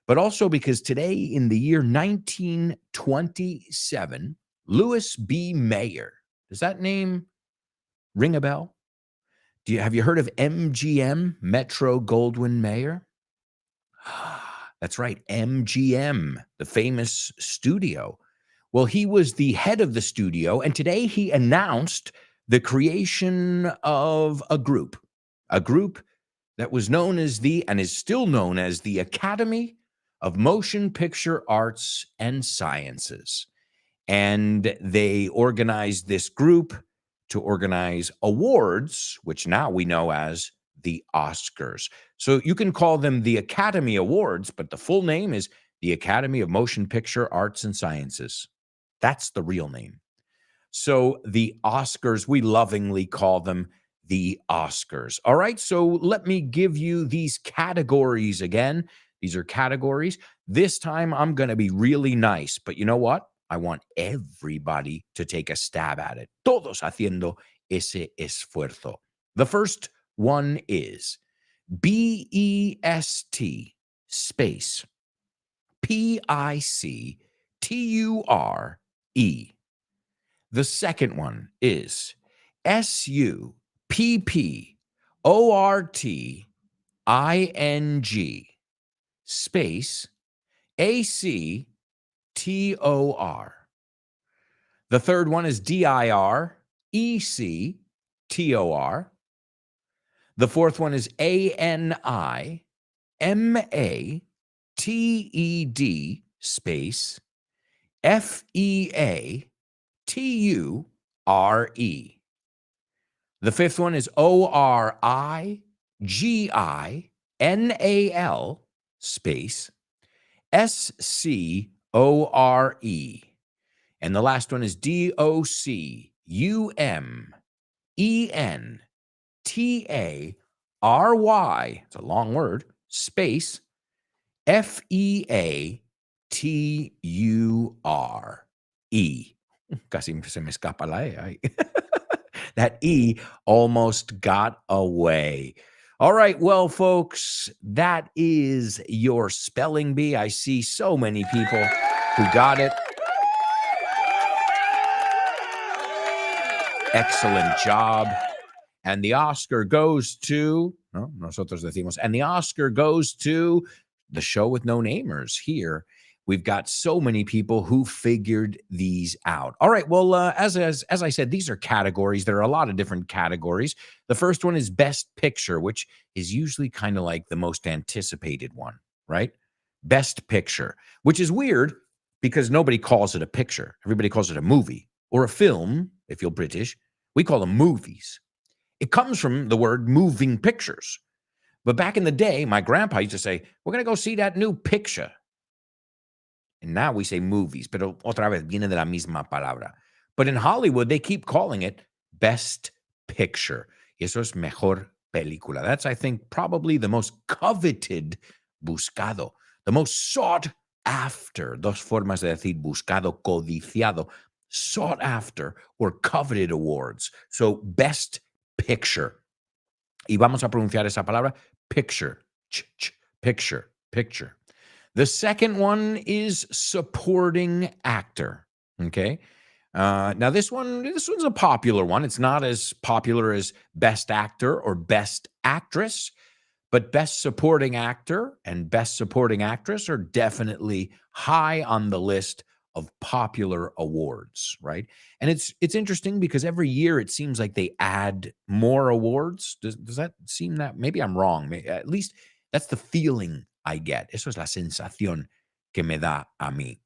But also because today in the year 1927, Louis B. Mayer, does that name ring a bell? Have you heard of MGM, Metro Goldwyn Mayer? That's right, MGM, the famous studio. Well, he was the head of the studio, and today he announced the creation of a group that was known as and is still known as the Academy of Motion Picture Arts and Sciences. And they organized this group to organize awards, which now we know as the Oscars. So you can call them the Academy Awards, but the full name is the Academy of Motion Picture Arts and Sciences. That's the real name. So the Oscars, we lovingly call them the Oscars. All right, so let me give you these categories again. These are categories. This time I'm going to be really nice, but you know what? I want everybody to take a stab at it. Todos haciendo ese esfuerzo. The first one is BEST space PICTURE. The second one is SUPPORTING space ACTOR. The third one is DIRECTOR. The fourth one is ANIMATED space FEATURE. The fifth one is ORIGINAL space SCORE. And the last one is DOCUMENTARY. It's a long word. Space FEATURE. Casi se me escapa la E. That E almost got away. All right, well, folks, that is your spelling bee. I see so many people who got it. Excellent job. And the Oscar goes to, no, nosotros decimos, and the Oscar goes to the show with no namers here. We've got so many people who figured these out. All right, well, as I said, these are categories. There are a lot of different categories. The first one is Best Picture, which is usually kind of like the most anticipated one, right? Best Picture, which is weird because nobody calls it a picture. Everybody calls it a movie or a film, if you're British. We call them movies. It comes from the word moving pictures. But back in the day, my grandpa used to say, we're going to go see that new picture. And now we say movies, pero otra vez viene de la misma palabra. But in Hollywood, they keep calling it Best Picture. Y eso es mejor película. That's, I think, probably the most coveted, buscado, the most sought after, dos formas de decir buscado, codiciado, sought after or coveted awards. So Best Picture. Y vamos a pronunciar esa palabra, picture, picture, picture. The second one is supporting actor. Okay. Now this one's a popular one. It's not as popular as Best Actor or Best Actress, but Best Supporting Actor and Best Supporting Actress are definitely high on the list of popular awards, right? And it's interesting because every year it seems like they add more awards. Does that seem that? Maybe I'm wrong. At least that's the feeling I get. Eso es la sensación que me da a mí.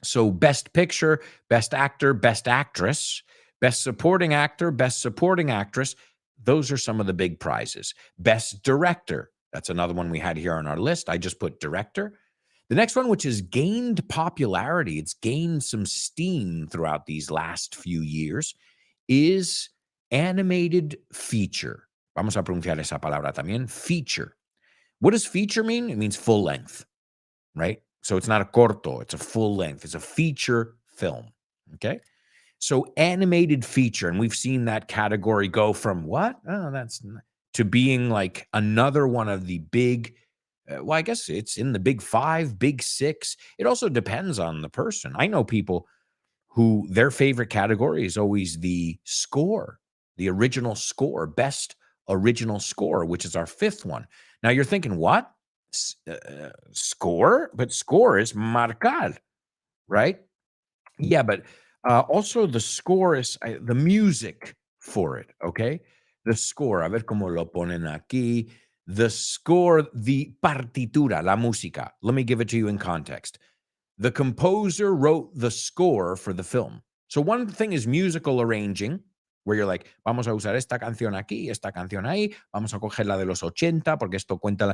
So Best Picture, Best Actor, Best Actress, Best Supporting Actor, Best Supporting Actress. Those are some of the big prizes. Best Director. That's another one we had here on our list. I just put Director. The next one, which has gained popularity, it's gained some steam throughout these last few years, is Animated Feature. Vamos a pronunciar esa palabra también, feature. What does feature mean? It means full length, right? So it's not a corto, it's a full length. It's a feature film, okay? So animated feature, and we've seen that category go from what? Oh, that's to being like another one of the big, well, I guess it's in the big 5, big 6. It also depends on the person. I know people who their favorite category is always the score, the original score, best original score, which is our 5th one. Now you're thinking, what? Score? But score is marcar, right? Yeah, but also the score is the music for it, okay? The score, a ver cómo lo ponen aquí. The score, the partitura, la música. Let me give it to you in context. The composer wrote the score for the film. So one thing is musical arranging, where you're like, vamos a usar esta canción aquí, esta canción ahí, vamos a coger la de los 80, porque esto cuenta la...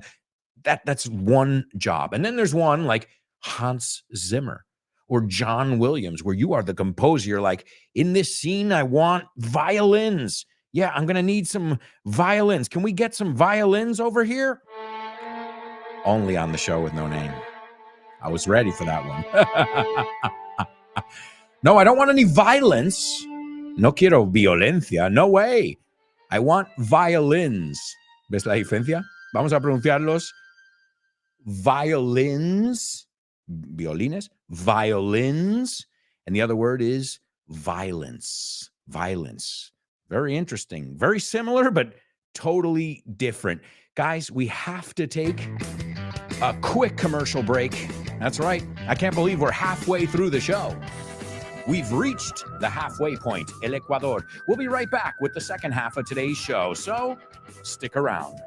That's one job. And then there's one like Hans Zimmer or John Williams, where you are the composer. You're like, in this scene, I want violins. Yeah, I'm going to need some violins. Can we get some violins over here? Only on the show with no name. I was ready for that one. No, I don't want any violence. No quiero violencia. No way. I want violins. ¿Ves la diferencia? Vamos a pronunciarlos. Violins. Violines. Violins. And the other word is violence. Violence. Very interesting. Very similar, but totally different. Guys, we have to take a quick commercial break. That's right. I can't believe we're halfway through the show. We've reached the halfway point, El Ecuador. We'll be right back with the second half of today's show, so stick around.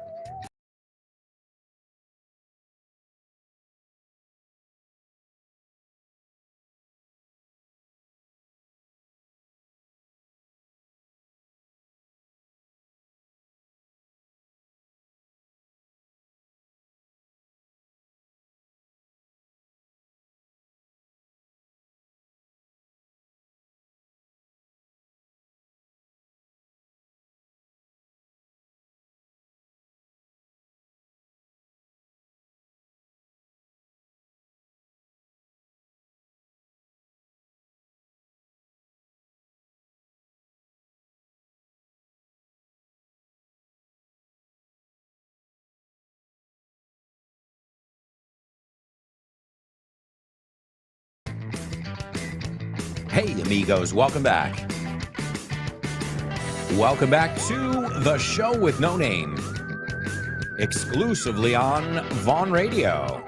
Hey, amigos, welcome back. Welcome back to the show with no name, exclusively on Vaughn Radio.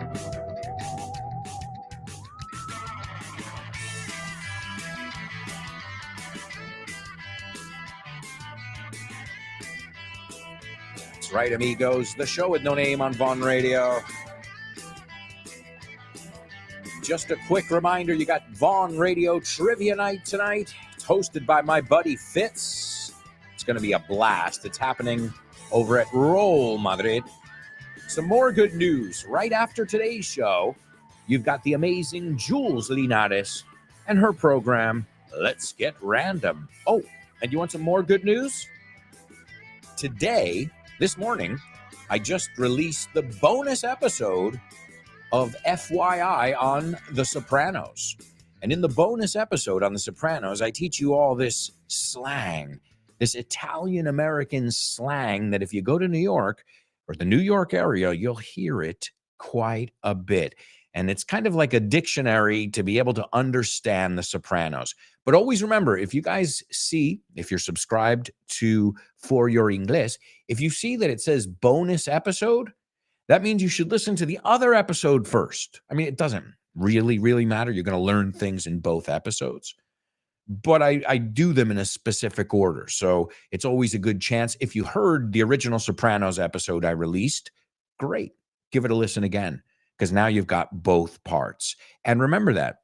That's right, amigos, the show with no name on Vaughn Radio. Just a quick reminder, you got Vaughn Radio Trivia Night tonight. It's hosted by my buddy Fitz. It's going to be a blast. It's happening over at Roll Madrid. Some more good news. Right after today's show, you've got the amazing Jules Linares and her program, Let's Get Random. Oh, and you want some more good news? Today, this morning, I just released the bonus episode of FYI on The Sopranos. And in the bonus episode on The Sopranos, I teach you all this slang, this Italian-American slang that if you go to New York or the New York area, you'll hear it quite a bit. And it's kind of like a dictionary to be able to understand The Sopranos. But always remember, if you guys see, if you're subscribed to For Your Inglés, if you see that it says bonus episode, that means you should listen to the other episode first. I mean, it doesn't really matter. You're going to learn things in both episodes. But I do them in a specific order. So it's always a good chance. If you heard the original Sopranos episode I released, great. Give it a listen again, because now you've got both parts. And remember that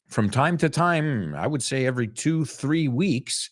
from time to time, I would say every 2-3 weeks,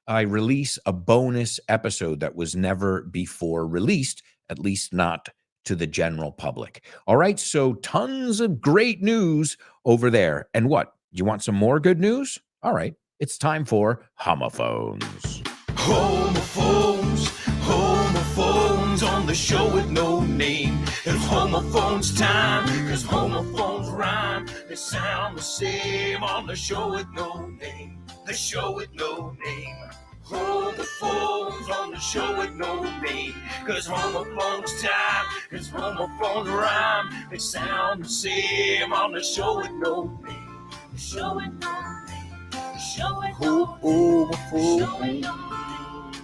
I release a bonus episode that was never before released, at least not to the general public. All right, so tons of great news over there. And what? You want some more good news? All right, it's time for homophones. Homophones, homophones on the show with no name. It's homophones time, cause homophones rhyme. They sound the same on the show with no name. The show with no name. Homophones on the show with no name. Cause homophones time, cause homophones rhyme. They sound the same on the show with no name. The show with no name. The show with no name. The show with no name.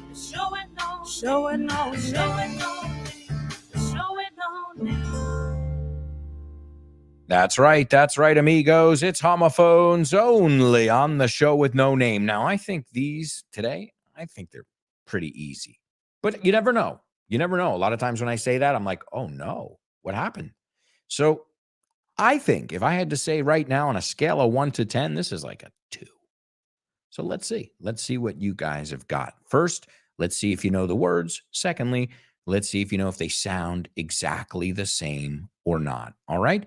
The show with no name. Show with no name. The show with no name. That's right, amigos. It's homophones only on the show with no name. Now, I think these today, I think they're pretty easy. But you never know. You never know. A lot of times when I say that, I'm like, oh no, what happened? So I think if I had to say right now on a scale of 1 to 10, this is like a 2. So let's see. Let's see what you guys have got. First, let's see if you know the words. Secondly, let's see if you know if they sound exactly the same or not. All right?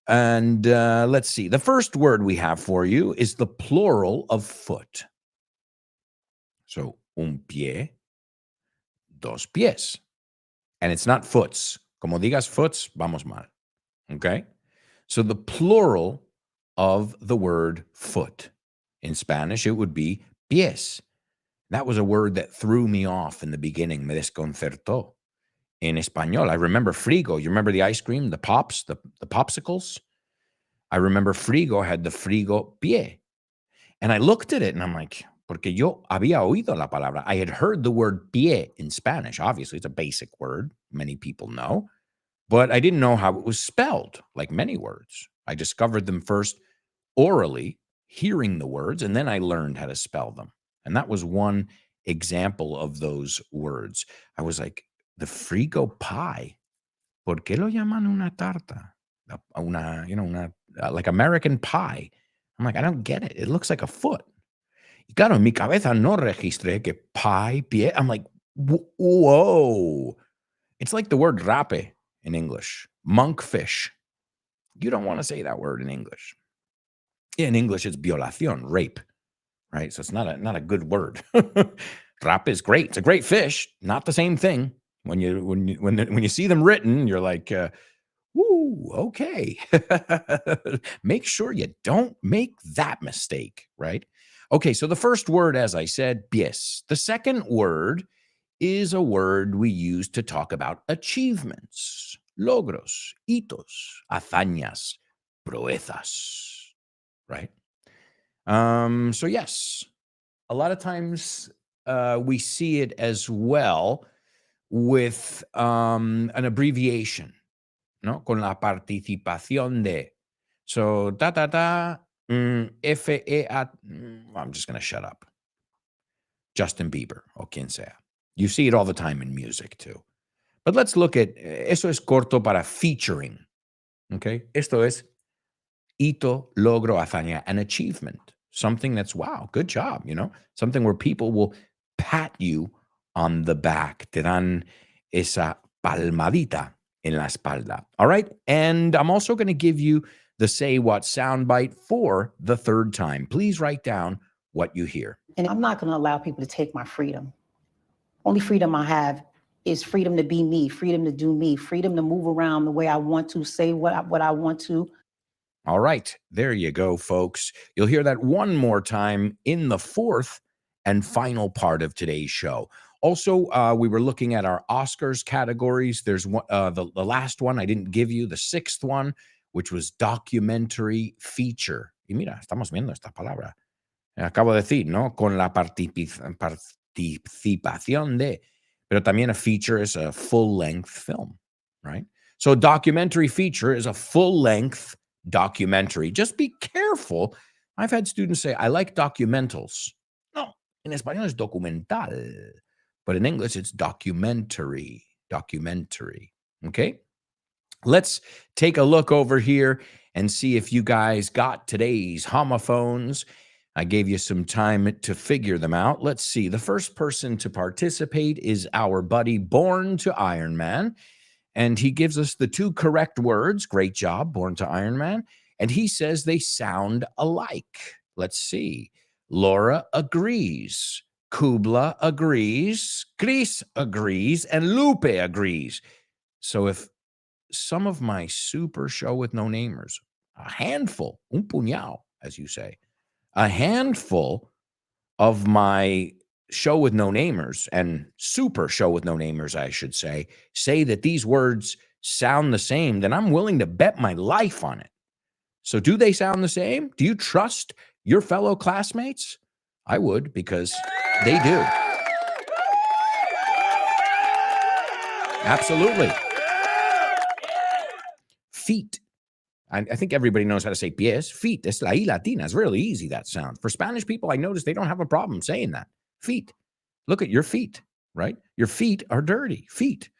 And let's see. The first word we have for you is the plural of foot. So, un pie, dos pies. And it's not foots. Como digas foots, vamos mal. Okay? So the plural of the word foot. In Spanish, it would be pies. That was a word that threw me off in the beginning, me desconcertó. In Espanol, I remember frigo. You remember the ice cream, the pops, the popsicles? I remember frigo had the frigo pie. And I looked at it and I'm like, porque yo había oído la palabra. I had heard the word pie in Spanish. Obviously, it's a basic word. Many people know. But I didn't know how it was spelled, like many words. I discovered them first orally, hearing the words, and then I learned how to spell them. And that was one example of those words. I was like, the frigo pie, ¿por qué lo llaman una tarta? Like American pie. I'm like, I don't get it. It looks like a foot. Y claro, en mi cabeza no registré que pie. I'm like, whoa. It's like the word rape in English, monkfish. You don't want to say that word in English. In English, it's violación, rape, right? So it's not a good word. Rape is great. It's a great fish. Not the same thing. When you see them written, you're like, woo, okay. Make sure you don't make that mistake, right? Okay, so the first word, as I said, pies. The second word is a word we use to talk about achievements, logros, hitos, hazañas, proezas, right? So yes, a lot of times we see it as well with an abbreviation, ¿no? Con la participación de. So, F-E-A, I'm just going to shut up. Justin Bieber o quien sea. You see it all the time in music too. But let's look at, eso es corto para featuring, okay? Esto es hito, logro, hazaña, an achievement. Something that's, wow, good job, something where people will pat you on the back. Te dan esa palmadita en la espalda. All right? And I'm also going to give you the Say What soundbite for the third time. Please write down what you hear. And I'm not going to allow people to take my freedom. Only freedom I have is freedom to be me, freedom to do me, freedom to move around the way I want to, say what I want to. All right, there you go, folks. You'll hear that one more time in the fourth and final part of today's show. Also, we were looking at our Oscars categories. There's one, the last one I didn't give you, the sixth one, which was documentary feature. Y mira, estamos viendo esta palabra. Acabo de decir, ¿no? Con la participación de. Pero también a feature is a full-length film, right? So documentary feature is a full-length documentary. Just be careful. I've had students say, I like documentals. No, en español es documental. But in English, it's documentary. Documentary. Okay? Let's take a look over here and see if you guys got today's homophones. I gave you some time to figure them out. Let's see. The first person to participate is our buddy Born to Iron Man. And he gives us the two correct words. Great job, Born to Iron Man. And he says they sound alike. Let's see. Laura agrees. Kubla agrees. Chris agrees. And Lupe agrees. So if some of my super show with no namers, a handful, un puñado, as you say, a handful of my show with no namers and super show with no namers, I should say that these words sound the same, then I'm willing to bet my life on it. So do they sound the same? Do you trust your fellow classmates? I would, because they do. Absolutely. Feet. I think everybody knows how to say pies. Feet. Es la I latina. It's really easy, that sound. For Spanish people, I notice they don't have a problem saying that. Feet. Look at your feet, right? Your feet are dirty. Feet.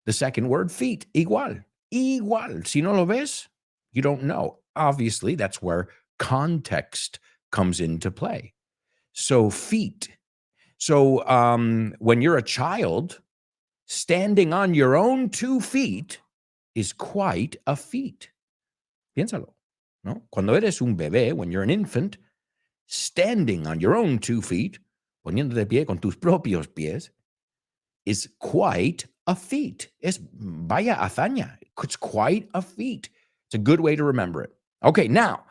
The second word, feet. Igual. Igual. Si no lo ves, you don't know. Obviously, that's where context comes into play. So feet. So when you're a child, standing on your own 2 feet is quite a feat. Piénsalo, ¿no? Cuando eres un bebé, when you're an infant, standing on your own 2 feet, poniéndote de pie con tus propios pies, is quite a feat. Es vaya hazaña. It's quite a feat. It's a good way to remember it. Okay, now,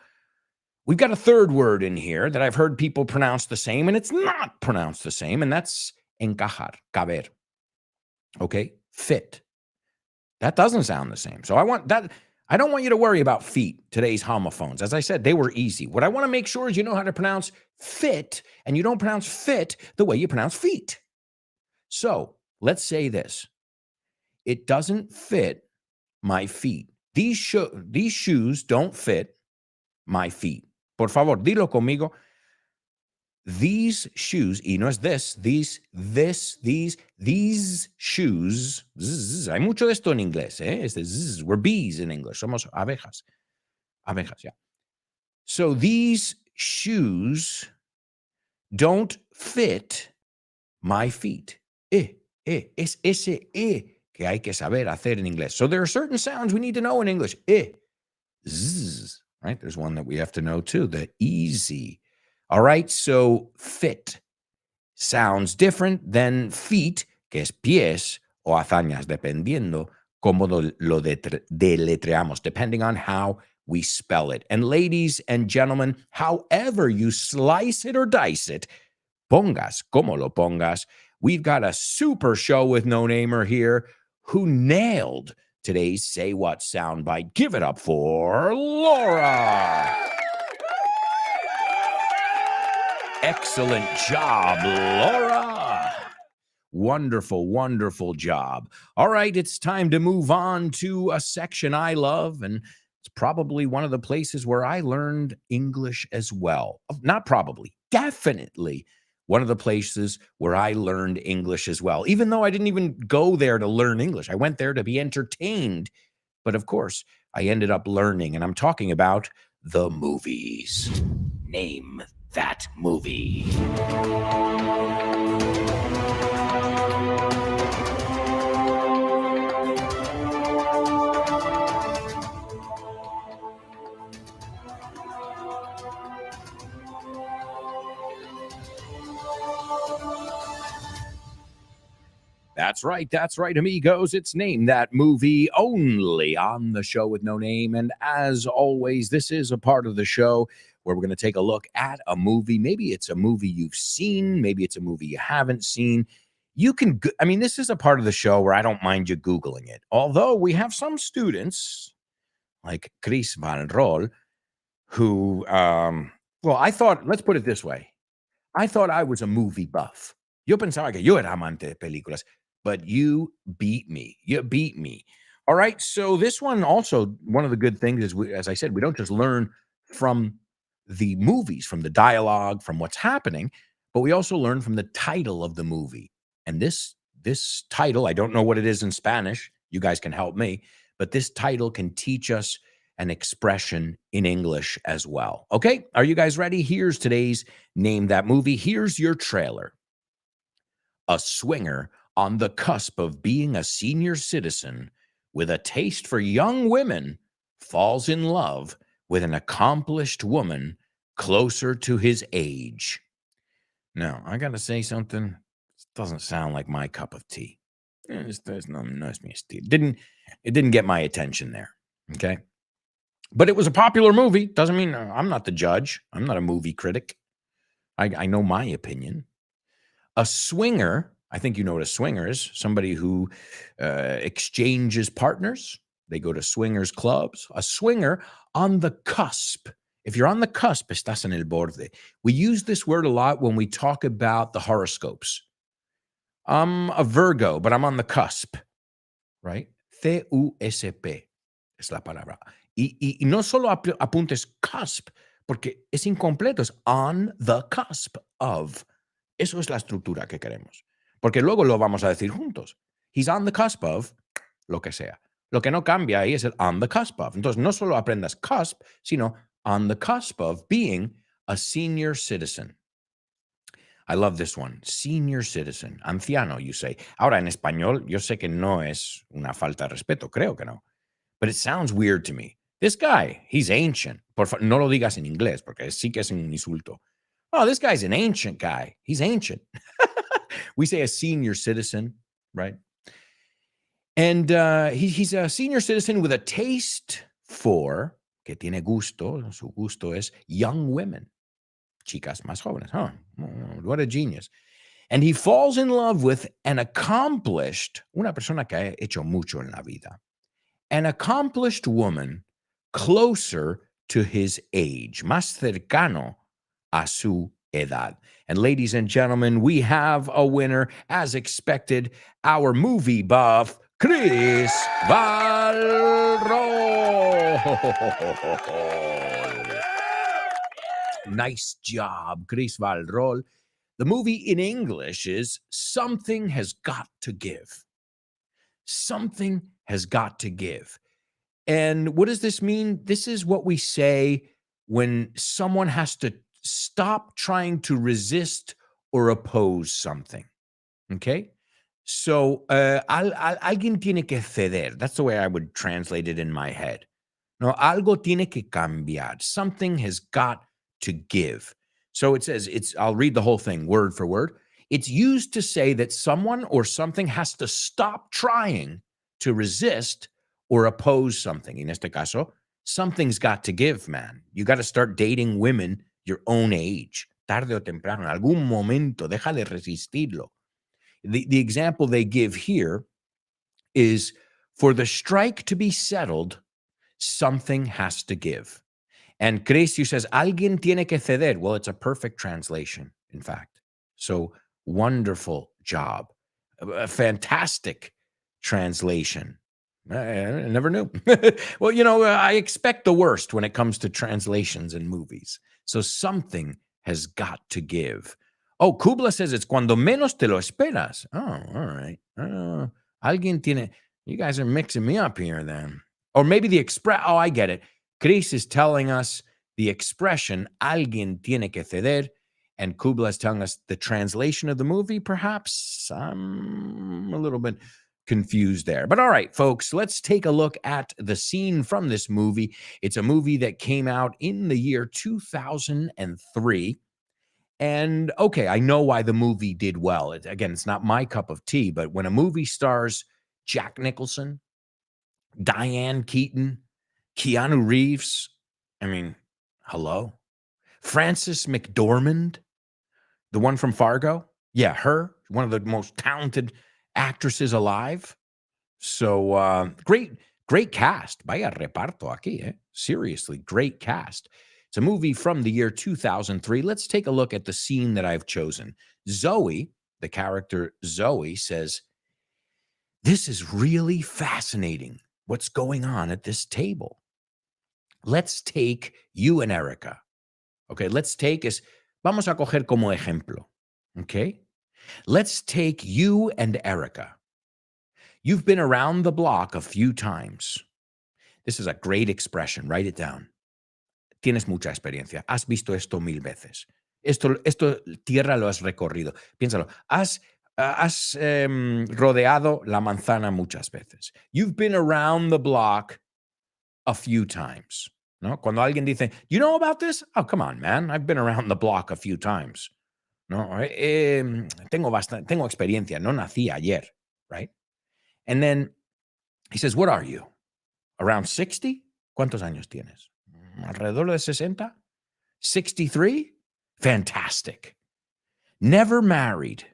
we've got a third word in here that I've heard people pronounce the same, and it's not pronounced the same, and that's encajar, caber. Okay, fit. That doesn't sound the same. So I want that. I don't want you to worry about feet, today's homophones. As I said, they were easy. What I want to make sure is you know how to pronounce fit, and you don't pronounce fit the way you pronounce feet. So let's say this. It doesn't fit my feet. These shoes don't fit my feet. Por favor, dilo conmigo. These shoes, y no es these shoes. Hay mucho de esto en inglés, ¿eh? We're bees in English. Somos abejas. Abejas, yeah. So these shoes don't fit my feet. Es ese que hay que saber hacer en inglés. So there are certain sounds we need to know in English. Zzz, right? There's one that we have to know too, the easy. All right, so fit sounds different than feet, que es pies o hazañas, dependiendo cómo lo deletreamos, depending on how we spell it. And ladies and gentlemen, however you slice it or dice it, pongas como lo pongas, we've got a super show with No Namer here who nailed today's Say What soundbite. Give it up for Laura. Excellent job, Laura. Wonderful, wonderful job. All right, it's time to move on to a section I love, and it's probably one of the places where I learned English as well. Not probably, definitely one of the places where I learned English as well, even though I didn't even go there to learn English. I went there to be entertained. But of course, I ended up learning, and I'm talking about the movies. Name that movie. That's right, amigos. It's Name That Movie, only on the show with No Name. And as always, this is a part of the show where we're going to take a look at a movie. Maybe it's a movie you've seen. Maybe it's a movie you haven't seen. You can, this is a part of the show where I don't mind you Googling it. Although we have some students like Chris Van Rol who, I thought, let's put it this way. I thought I was a movie buff. Yo pensaba que yo era amante de películas, but you beat me. You beat me. All right. So this one also, one of the good things is, as I said, we don't just learn from the movies, from the dialogue, from what's happening, but we also learn from the title of the movie. And this title, I don't know what it is in Spanish. You guys can help me, but this title can teach us an expression in English as well. Okay. Are you guys ready? Here's today's Name That Movie. Here's your trailer. A swinger on the cusp of being a senior citizen with a taste for young women falls in love with an accomplished woman closer to his age. Now, I got to say something. This doesn't sound like my cup of tea. No es mi estilo. It didn't get my attention there. Okay. But it was a popular movie. Doesn't mean I'm not the judge. I'm not a movie critic. I know my opinion. A swinger, I think you know what a swinger is, somebody who exchanges partners. They go to swingers clubs. A swinger on the cusp. If you're on the cusp, estás en el borde. We use this word a lot when we talk about the horoscopes. I'm a Virgo, but I'm on the cusp, right? C-U-S-P es la palabra. Y no solo apuntes cusp, porque es incompleto, es on the cusp of. Eso es la estructura que queremos. Porque luego lo vamos a decir juntos. He's on the cusp of lo que sea. Lo que no cambia ahí es el on the cusp of. Entonces, no solo aprendas cusp, sino on the cusp of being a senior citizen. I love this one. Senior citizen. Anciano, you say. Ahora, en español, yo sé que no es una falta de respeto. Creo que no. But it sounds weird to me. This guy, he's ancient. Por favor, no lo digas en inglés, porque sí que es un insulto. Oh, this guy's an ancient guy. He's ancient. We say a senior citizen, right? And he's a senior citizen with a taste for, que tiene gusto, su gusto es young women. Chicas más jóvenes, huh? What a genius. And he falls in love with an accomplished, una persona que ha hecho mucho en la vida, an accomplished woman closer to his age, más cercano a su edad. And ladies and gentlemen, we have a winner, as expected, our movie buff, Chris Valrol. Nice job, Chris Valrol. The movie in English is Something Has Got to Give. Something has got to give. And what does this mean? This is what we say when someone has to stop trying to resist or oppose something. Okay? So, alguien tiene que ceder. That's the way I would translate it in my head. No, algo tiene que cambiar. Something has got to give. So it says, I'll read the whole thing word for word. It's used to say that someone or something has to stop trying to resist or oppose something. In este caso, something's got to give, man. You got to start dating women your own age. Tarde o temprano, en algún momento, deja de resistirlo. The example they give here is for the strike to be settled, something has to give. And Crescio says, alguien tiene que ceder. Well, it's a perfect translation, in fact. So wonderful job. A fantastic translation. I never knew. Well, I expect the worst when it comes to translations in movies. So something has got to give. Oh, Kubla says it's cuando menos te lo esperas. Oh, all right. Alguien tiene. You guys are mixing me up here then. Or maybe the express. Oh, I get it. Chris is telling us the expression, alguien tiene que ceder, and Kubla is telling us the translation of the movie, perhaps. I'm a little bit confused there. But all right, folks, let's take a look at the scene from this movie. It's a movie that came out in the year 2003. And okay, I know why the movie did well. Again, it's not my cup of tea, but when a movie stars Jack Nicholson, Diane Keaton, Keanu Reeves, I mean, hello? Frances McDormand, the one from Fargo. Yeah, her, one of the most talented actresses alive. So great cast. Vaya reparto aquí, eh? Seriously, great cast. It's a movie from the year 2003. Let's take a look at the scene that I've chosen. Zoe, the character Zoe, says, "This is really fascinating. What's going on at this table? Let's take you and Erica." Okay, vamos a coger como ejemplo. Okay, let's take you and Erica. You've been around the block a few times. This is a great expression. Write it down. Tienes mucha experiencia. Has visto esto 1000 veces. Esto tierra lo has recorrido. Piénsalo. Has rodeado la manzana muchas veces. You've been around the block a few times. ¿No? Cuando alguien dice, "You know about this?" Oh, come on, man. I've been around the block a few times. No, tengo experiencia. No nací ayer, right? And then he says, "What are you? Around 60? ¿Cuántos años tienes? Alrededor de 60? 63? Fantastic. Never married,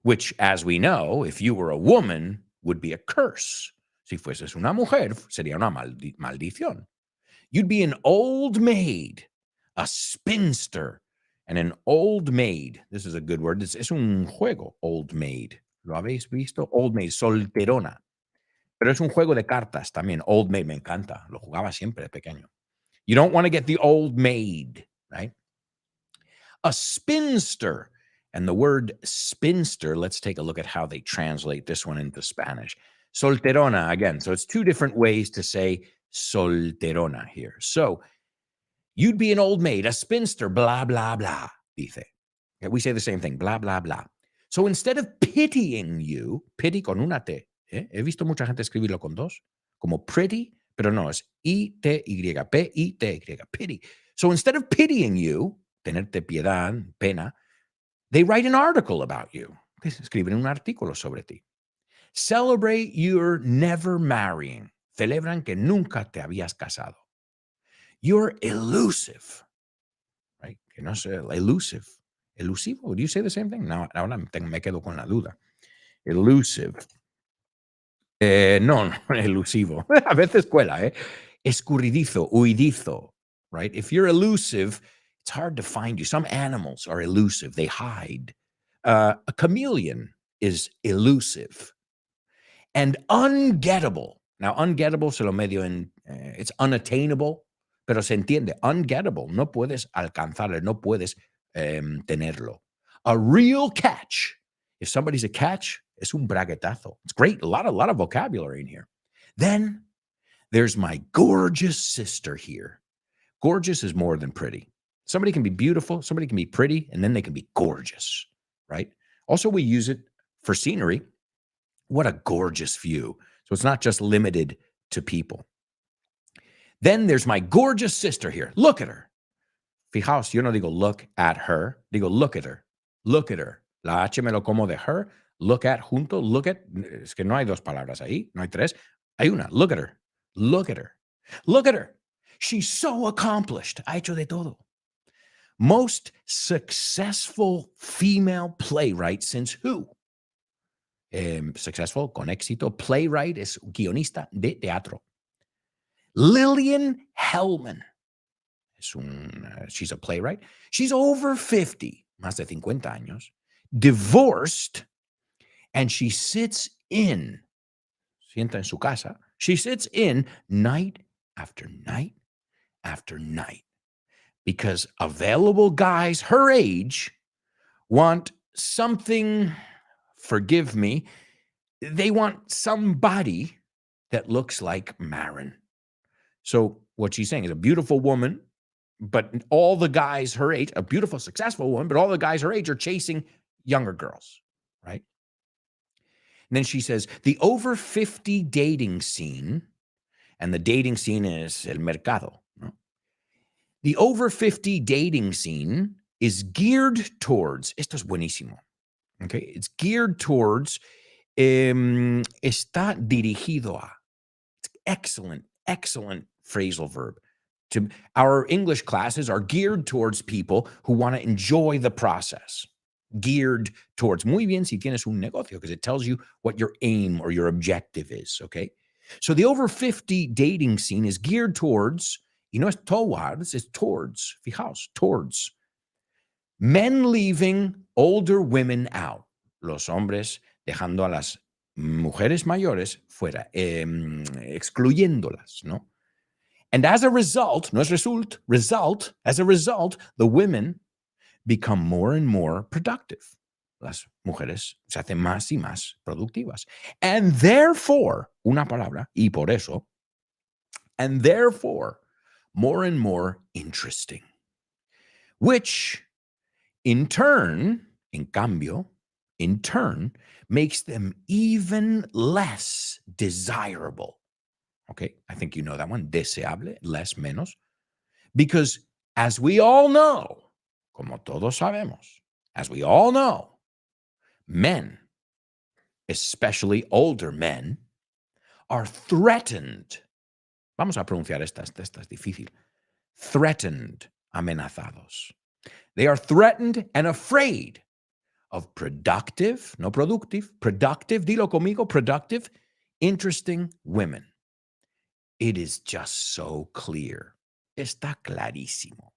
which, as we know, if you were a woman, would be a curse. Si fueses una mujer, sería una maldición. You'd be an old maid, a spinster, and an old maid. This is a good word. Es un juego, old maid. ¿Lo habéis visto? Old maid, solterona. Pero es un juego de cartas también. Old maid, me encanta. Lo jugaba siempre de pequeño. You don't want to get the old maid, right? A spinster. And the word spinster, let's take a look at how they translate this one into Spanish. Solterona, again. So it's two different ways to say solterona here. So you'd be an old maid, a spinster, blah, blah, blah, dice. Okay, we say the same thing, blah, blah, blah. So instead of pitying you, pity con una T, he visto mucha gente escribirlo con dos, como pretty, pero no, es I-T-Y, P-I-T-Y, pity. So instead of pitying you, tenerte piedad, pena, they write an article about you. Escriben un artículo sobre ti. Celebrate your never marrying. Celebran que nunca te habías casado. You're elusive. Right? Que no sé, elusive. Elusivo? Do you say the same thing? No, ahora me quedo con la duda. Elusive. No, elusivo. A veces cuela, ¿eh? Escurridizo, huidizo, right? If you're elusive, it's hard to find you. Some animals are elusive. They hide. A chameleon is elusive. And ungettable. Now, ungettable se lo medio en, it's unattainable, pero se entiende. Ungettable, no puedes alcanzarlo, no puedes tenerlo. A real catch. If somebody's a catch, es un braguetazo. It's great. A lot of vocabulary in here. Then there's my gorgeous sister here. Gorgeous is more than pretty. Somebody can be beautiful, somebody can be pretty, and then they can be gorgeous, right? Also, we use it for scenery. What a gorgeous view. So it's not just limited to people. Then there's my gorgeous sister here. Look at her. Fijaos, yo no digo look at her, digo look at her. Look at her. La H me lo como de her. Look at, junto, look at. Es que no hay dos palabras ahí, no hay tres. Hay una. Look at her. Look at her. Look at her. She's so accomplished. Ha hecho de todo. Most successful female playwright since who? Successful, con éxito. Playwright es guionista de teatro. Lillian Hellman. She's a playwright. She's over 50, más de 50 años, divorced, and she sienta en su casa, she sits in night after night after night because available guys her age want something, forgive me, they want somebody that looks like Marin. So what she's saying is a beautiful woman, but all the guys her age, a beautiful, successful woman, but all the guys her age are chasing younger girls, right? And then she says, the over 50 dating scene, and the dating scene is el mercado, no? The over 50 dating scene is geared towards, esto es buenísimo, okay? It's geared towards, está dirigido a. It's excellent phrasal verb. Our English classes are geared towards people who want to enjoy the process. Geared towards. Muy bien si tienes un negocio, because it tells you what your aim or your objective is, okay? So the over 50 dating scene is geared towards, y no es towards, it's towards. Fijaos, towards. Men leaving older women out. Los hombres dejando a las mujeres mayores fuera, excluyéndolas, ¿no? And as a result, no es result, as a result, the women become more and more productive. Las mujeres se hacen más y más productivas. And therefore, una palabra, y por eso, and therefore, more and more interesting. Which, in turn, en cambio, in turn, makes them even less desirable. Okay, I think you know that one. Deseable, less, menos. Because as we all know, como todos sabemos, as we all know, men, especially older men, are threatened. Vamos a pronunciar esta es difícil. Threatened, amenazados. They are threatened and afraid of productive, no productive, productive, dilo conmigo, productive, interesting women. It is just so clear. Está clarísimo.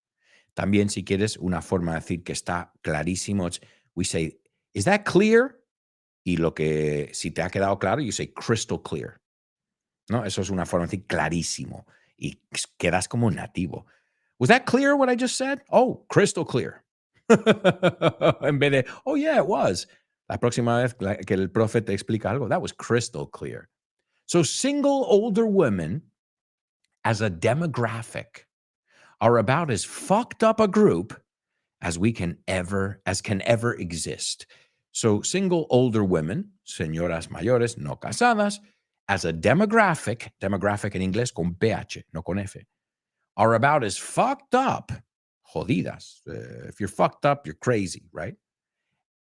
También, si quieres una forma de decir que está clarísimo, we say, is that clear? Y lo que, si te ha quedado claro, you say crystal clear. ¿No? Eso es una forma de decir clarísimo. Y quedas como nativo. Was that clear what I just said? Oh, crystal clear. En vez de, oh yeah, it was. La próxima vez que el profe te explica algo, that was crystal clear. So single older women as a demographic are about as fucked up a group as can ever exist. So single older women, señoras mayores no casadas, as a demographic en inglés con PH, no con F, are about as fucked up, jodidas. If you're fucked up, you're crazy, right?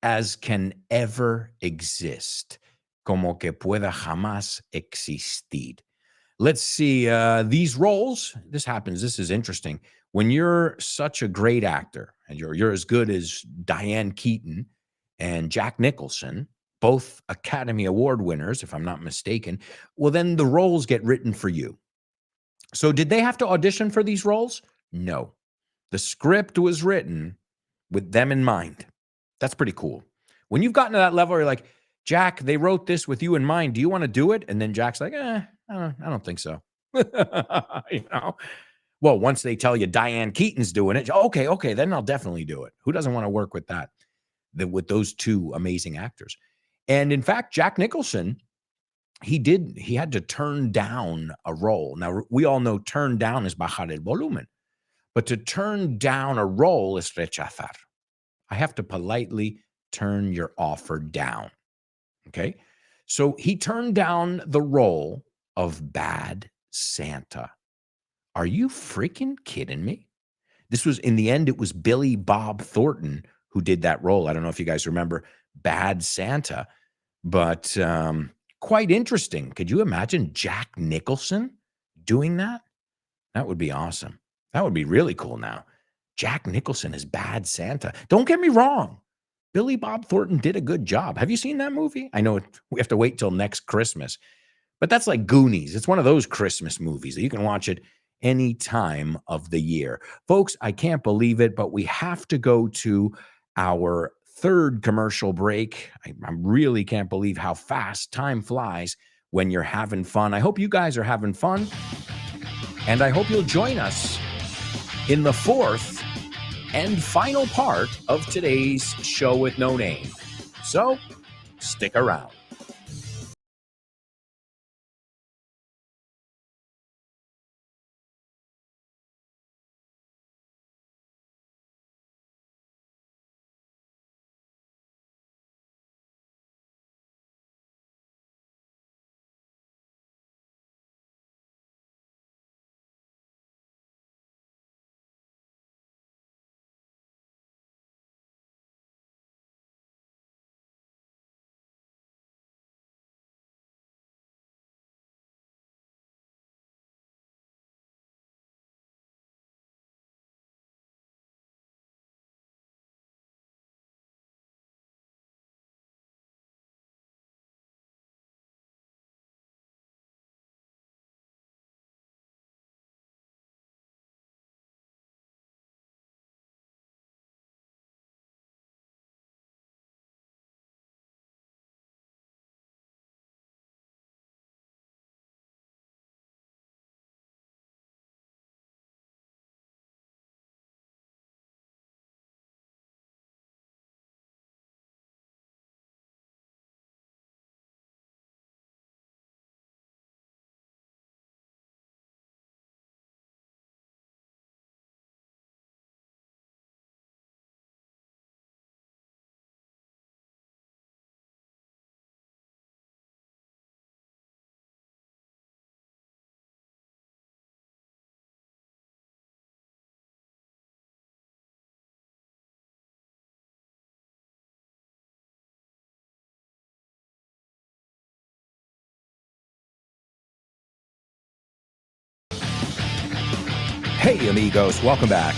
As can ever exist. Como que pueda jamás existir. Let's see, these roles, this happens, this is interesting. When you're such a great actor, and you're as good as Diane Keaton and Jack Nicholson, both Academy Award winners, if I'm not mistaken, well, then the roles get written for you. So did they have to audition for these roles? No. The script was written with them in mind. That's pretty cool. When you've gotten to that level, you're like, Jack, they wrote this with you in mind. Do you want to do it? And then Jack's like, I don't think so. You know? Well, once they tell you Diane Keaton's doing it, okay, then I'll definitely do it. Who doesn't want to work with that? With those two amazing actors. And in fact, Jack Nicholson, he had to turn down a role. Now, we all know turn down is bajar el volumen, but to turn down a role is rechazar. I have to politely turn your offer down. Okay. So he turned down the role of Bad Santa. Are you freaking kidding me? This was, in the end, it was Billy Bob Thornton who did that role. I don't know if you guys remember Bad Santa, but quite interesting. Could you imagine Jack Nicholson doing that? That would be awesome. That would be really cool now. Jack Nicholson is Bad Santa. Don't get me wrong. Billy Bob Thornton did a good job. Have you seen that movie? I know we have to wait till next Christmas, but that's like Goonies. It's one of those Christmas movies that you can watch it any time of the year. Folks, I can't believe it, but we have to go to our third commercial break. I really can't believe how fast time flies when you're having fun. I hope you guys are having fun, and I hope you'll join us in the fourth and final part of today's show with no name. So, stick around. Hey, amigos, welcome back.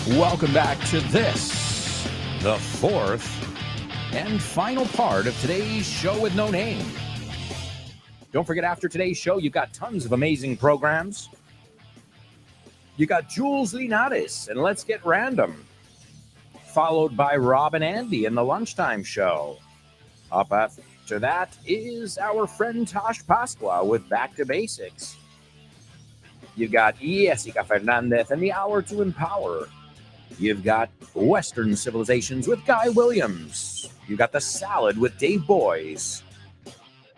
Welcome back to this, the fourth and final part of today's show with no name. Don't forget, after today's show, you've got tons of amazing programs. You got Jules Linares and Let's Get Random, followed by Rob and Andy in the Lunchtime Show. Up after that is our friend Tosh Pasqua with Back to Basics. You've got Jessica Fernandez and the Hour to Empower. You've got Western Civilizations with Guy Williams. You've got The Salad with Dave Boys.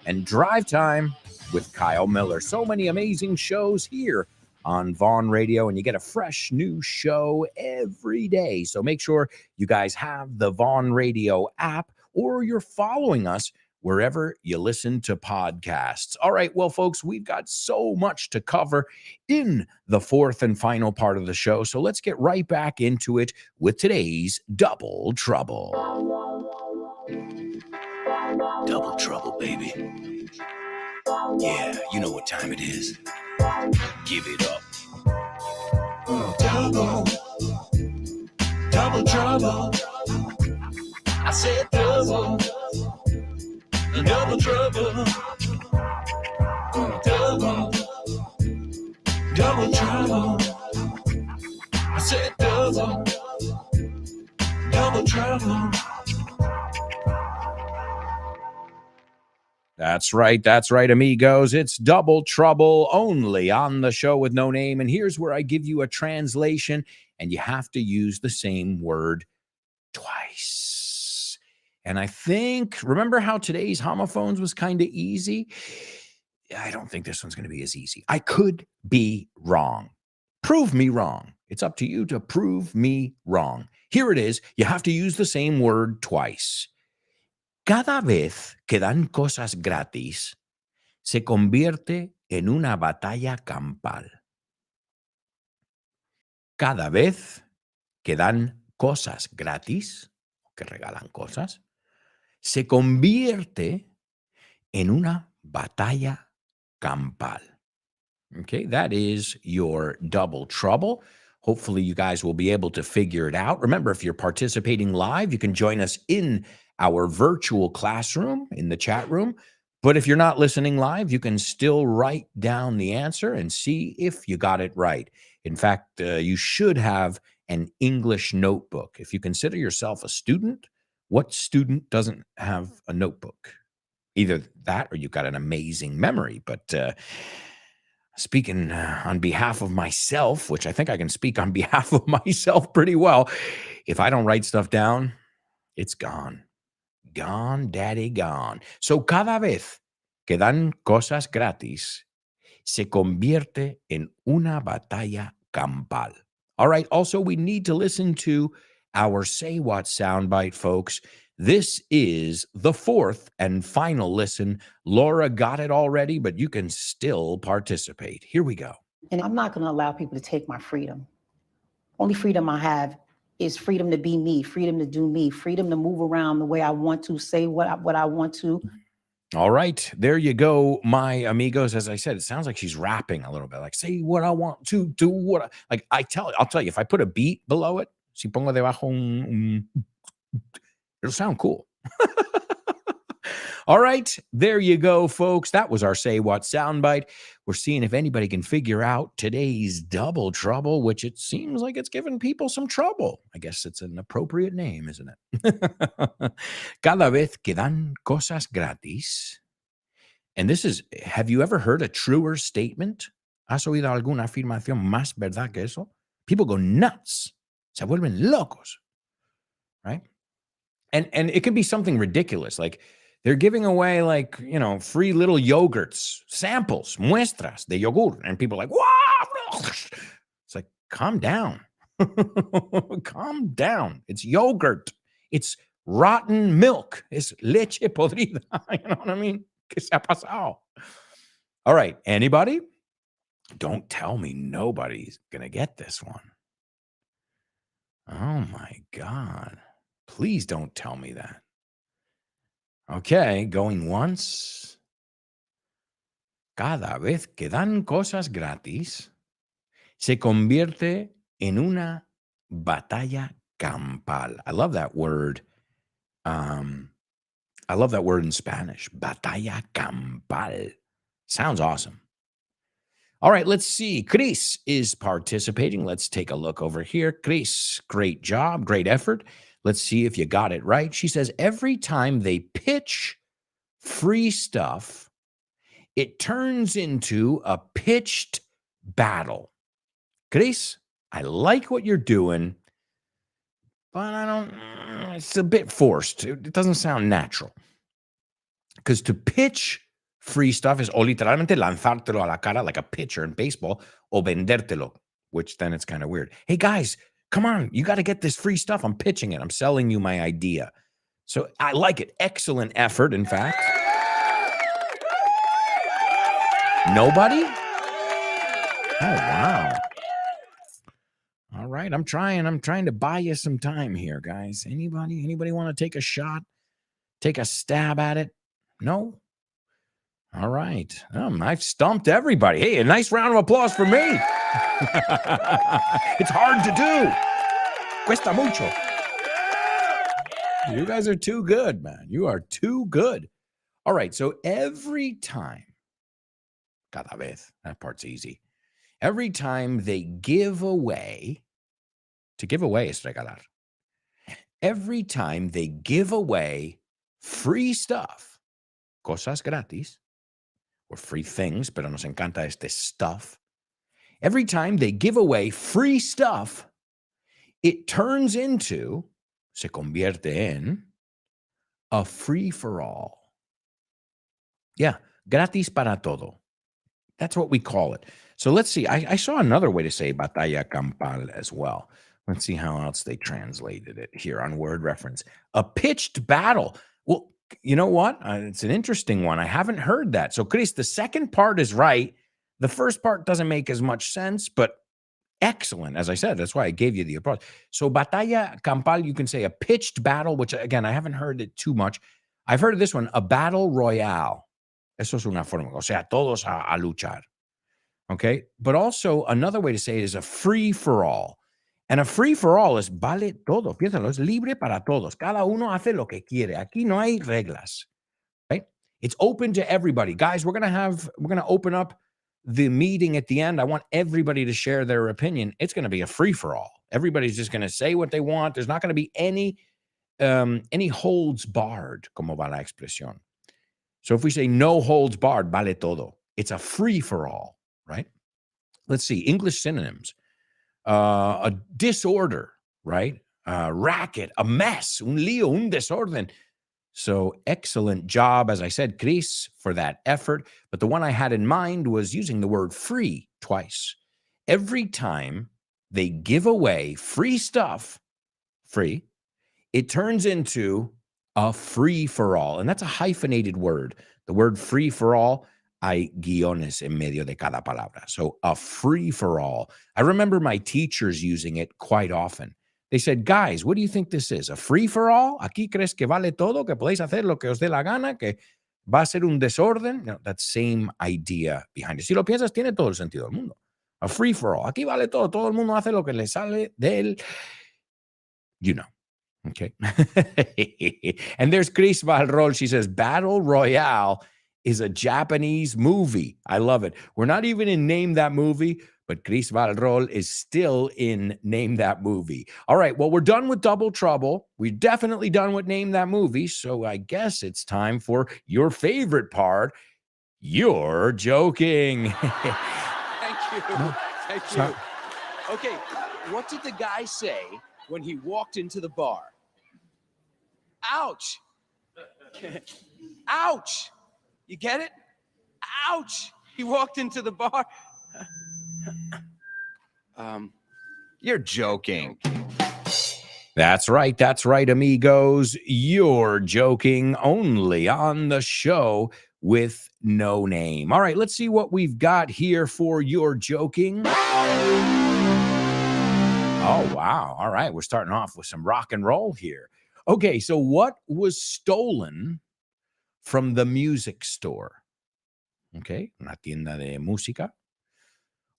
And Drive Time with Kyle Miller. So many amazing shows here on Vaughn Radio, and you get a fresh new show every day. So make sure you guys have the Vaughn Radio app, or you're following us wherever you listen to podcasts. All right, well, folks, we've got so much to cover in the fourth and final part of the show, so let's get right back into it with today's Double Trouble. Double trouble, baby. Yeah, you know what time it is. Give it up. Double trouble. I said double trouble. Double Double trouble. I said double trouble. That's right, amigos. It's Double Trouble only on the show with no name. And here's where I give you a translation, and you have to use the same word twice. And I think, remember how today's homophones was kind of easy? I don't think this one's going to be as easy. I could be wrong. Prove me wrong. It's up to you to prove me wrong. Here it is. You have to use the same word twice. Cada vez que dan cosas gratis, se convierte en una batalla campal. Cada vez que dan cosas gratis, que regalan cosas, se convierte en una batalla campal. Okay, that is your double trouble. Hopefully you guys will be able to figure it out. Remember, if you're participating live, you can join us in our virtual classroom in the chat room. But if you're not listening live, you can still write down the answer and see if you got it right. In fact, you should have an English notebook. If you consider yourself a student, what student doesn't have a notebook? Either that or you've got an amazing memory. But speaking on behalf of myself, which I think I can speak on behalf of myself pretty well, if I don't write stuff down, it's gone. Gone, daddy, gone. So cada vez que dan cosas gratis, se convierte en una batalla campal. All right. Also, we need to listen to our Say What soundbite, folks. This is the fourth and final listen. Laura got it already, but you can still participate. Here we go. And I'm not going to allow people to take my freedom. Only freedom I have is freedom to be me, freedom to do me, freedom to move around the way I want to, say what I want to. All right, there you go, my amigos. As I said, it sounds like she's rapping a little bit, like say what I want to, do what I'll tell you, if I put a beat below it, si pongo debajo it'll sound cool. All right, there you go, folks. That was our Say What soundbite. We're seeing if anybody can figure out today's double trouble, which it seems like it's giving people some trouble. I guess it's an appropriate name, isn't it? Cada vez que dan cosas gratis. And this is, have you ever heard a truer statement? ¿Has oído alguna afirmación más verdad que eso? People go nuts. Se vuelven locos. Right? And it can be something ridiculous, like they're giving away, like, you know, free little yogurts, samples, muestras de yogur. And people are like, wow. It's like, calm down. Calm down. It's yogurt. It's rotten milk. It's leche podrida. You know what I mean? ¿Qué se ha pasado? All right. Anybody? Don't tell me nobody's going to get this one. Oh, my God. Please don't tell me that. Okay, going once. Cada vez que dan cosas gratis, se convierte en una batalla campal. I love that word. I love that word in Spanish. Batalla campal. Sounds awesome. All right, let's see. Chris is participating. Let's take a look over here. Chris, great job, great effort. Let's see if you got it right. She says, every time they pitch free stuff, it turns into a pitched battle. Chris, I like what you're doing, but it's a bit forced. It doesn't sound natural. Because to pitch free stuff is o literalmente lanzártelo a la cara like a pitcher in baseball, o vendértelo, which then it's kind of weird. Hey, guys, come on, you got to get this free stuff. I'm pitching it. I'm selling you my idea. So I like it. Excellent effort, in fact. Nobody? Oh, wow. All right, I'm trying to buy you some time here, guys. Anybody want to take a shot? Take a stab at it? No? All right. I've stumped everybody. Hey, a nice round of applause for me. It's hard to do. Cuesta mucho. You guys are too good, man. You are too good. All right. So every time, cada vez, that part's easy. Every time they give away, to give away is regalar. Every time they give away free stuff, cosas gratis, or free things, pero nos encanta este stuff. Every time they give away free stuff, it turns into, se convierte en, a free-for-all. Yeah, gratis para todo. That's what we call it. So let's see. I saw another way to say batalla campal as well. Let's see how else they translated it here on Word Reference. A pitched battle. Well, you know what? It's an interesting one. I haven't heard that. So, Chris, the second part is right. The first part doesn't make as much sense, but excellent. As I said, that's why I gave you the approach. So, batalla campal, you can say a pitched battle, which, again, I haven't heard it too much. I've heard of this one, a battle royale. Eso es una forma, o sea, todos a luchar. Okay? But also, another way to say it is a free-for-all. And a free-for-all es vale todo. Piénsalo, es libre para todos. Cada uno hace lo que quiere. Aquí no hay reglas. Right? It's open to everybody. Guys, we're going to open up the meeting at the end. I want everybody to share their opinion. It's going to be a free-for-all. Everybody's just going to say what they want. There's not going to be any holds barred, como va la expresión. So if we say no holds barred, vale todo, it's a free-for-all, right? Let's see, English synonyms. A disorder, right? Racket, a mess, un lío, un desorden. So excellent job, as I said, Chris, for that effort. But the one I had in mind was using the word free twice. Every time they give away free stuff, free, it turns into a free-for-all. And that's a hyphenated word. The word free-for-all, hay guiones en medio de cada palabra. So a free-for-all. I remember my teachers using it quite often. They said, guys, what do you think this is? A free-for-all? ¿Aquí crees que vale todo? ¿Que podéis hacer lo que os dé la gana? ¿Que va a ser un desorden? No, that same idea behind it. Si lo piensas, tiene todo el sentido del mundo. A free-for-all. Aquí vale todo. Todo el mundo hace lo que le sale del... You know. Okay. And there's Chris Valrol. She says, Battle Royale is a Japanese movie. I love it. We're not even in Name That Movie, but Chris Valrol is still in Name That Movie. All right. Well, we're done with Double Trouble. We're definitely done with Name That Movie. So I guess it's time for your favorite part. You're joking. Thank you. Thank you. Okay, what did the guy say when he walked into the bar? Ouch. Ouch. You get it? Ouch. He walked into the bar. You're joking. That's right. That's right, amigos. You're joking only on the show with no name. All right, let's see what we've got here for You're Joking. Oh, wow. All right, we're starting off with some rock and roll here. Okay, so what was stolen from the music store? Okay, una tienda de música.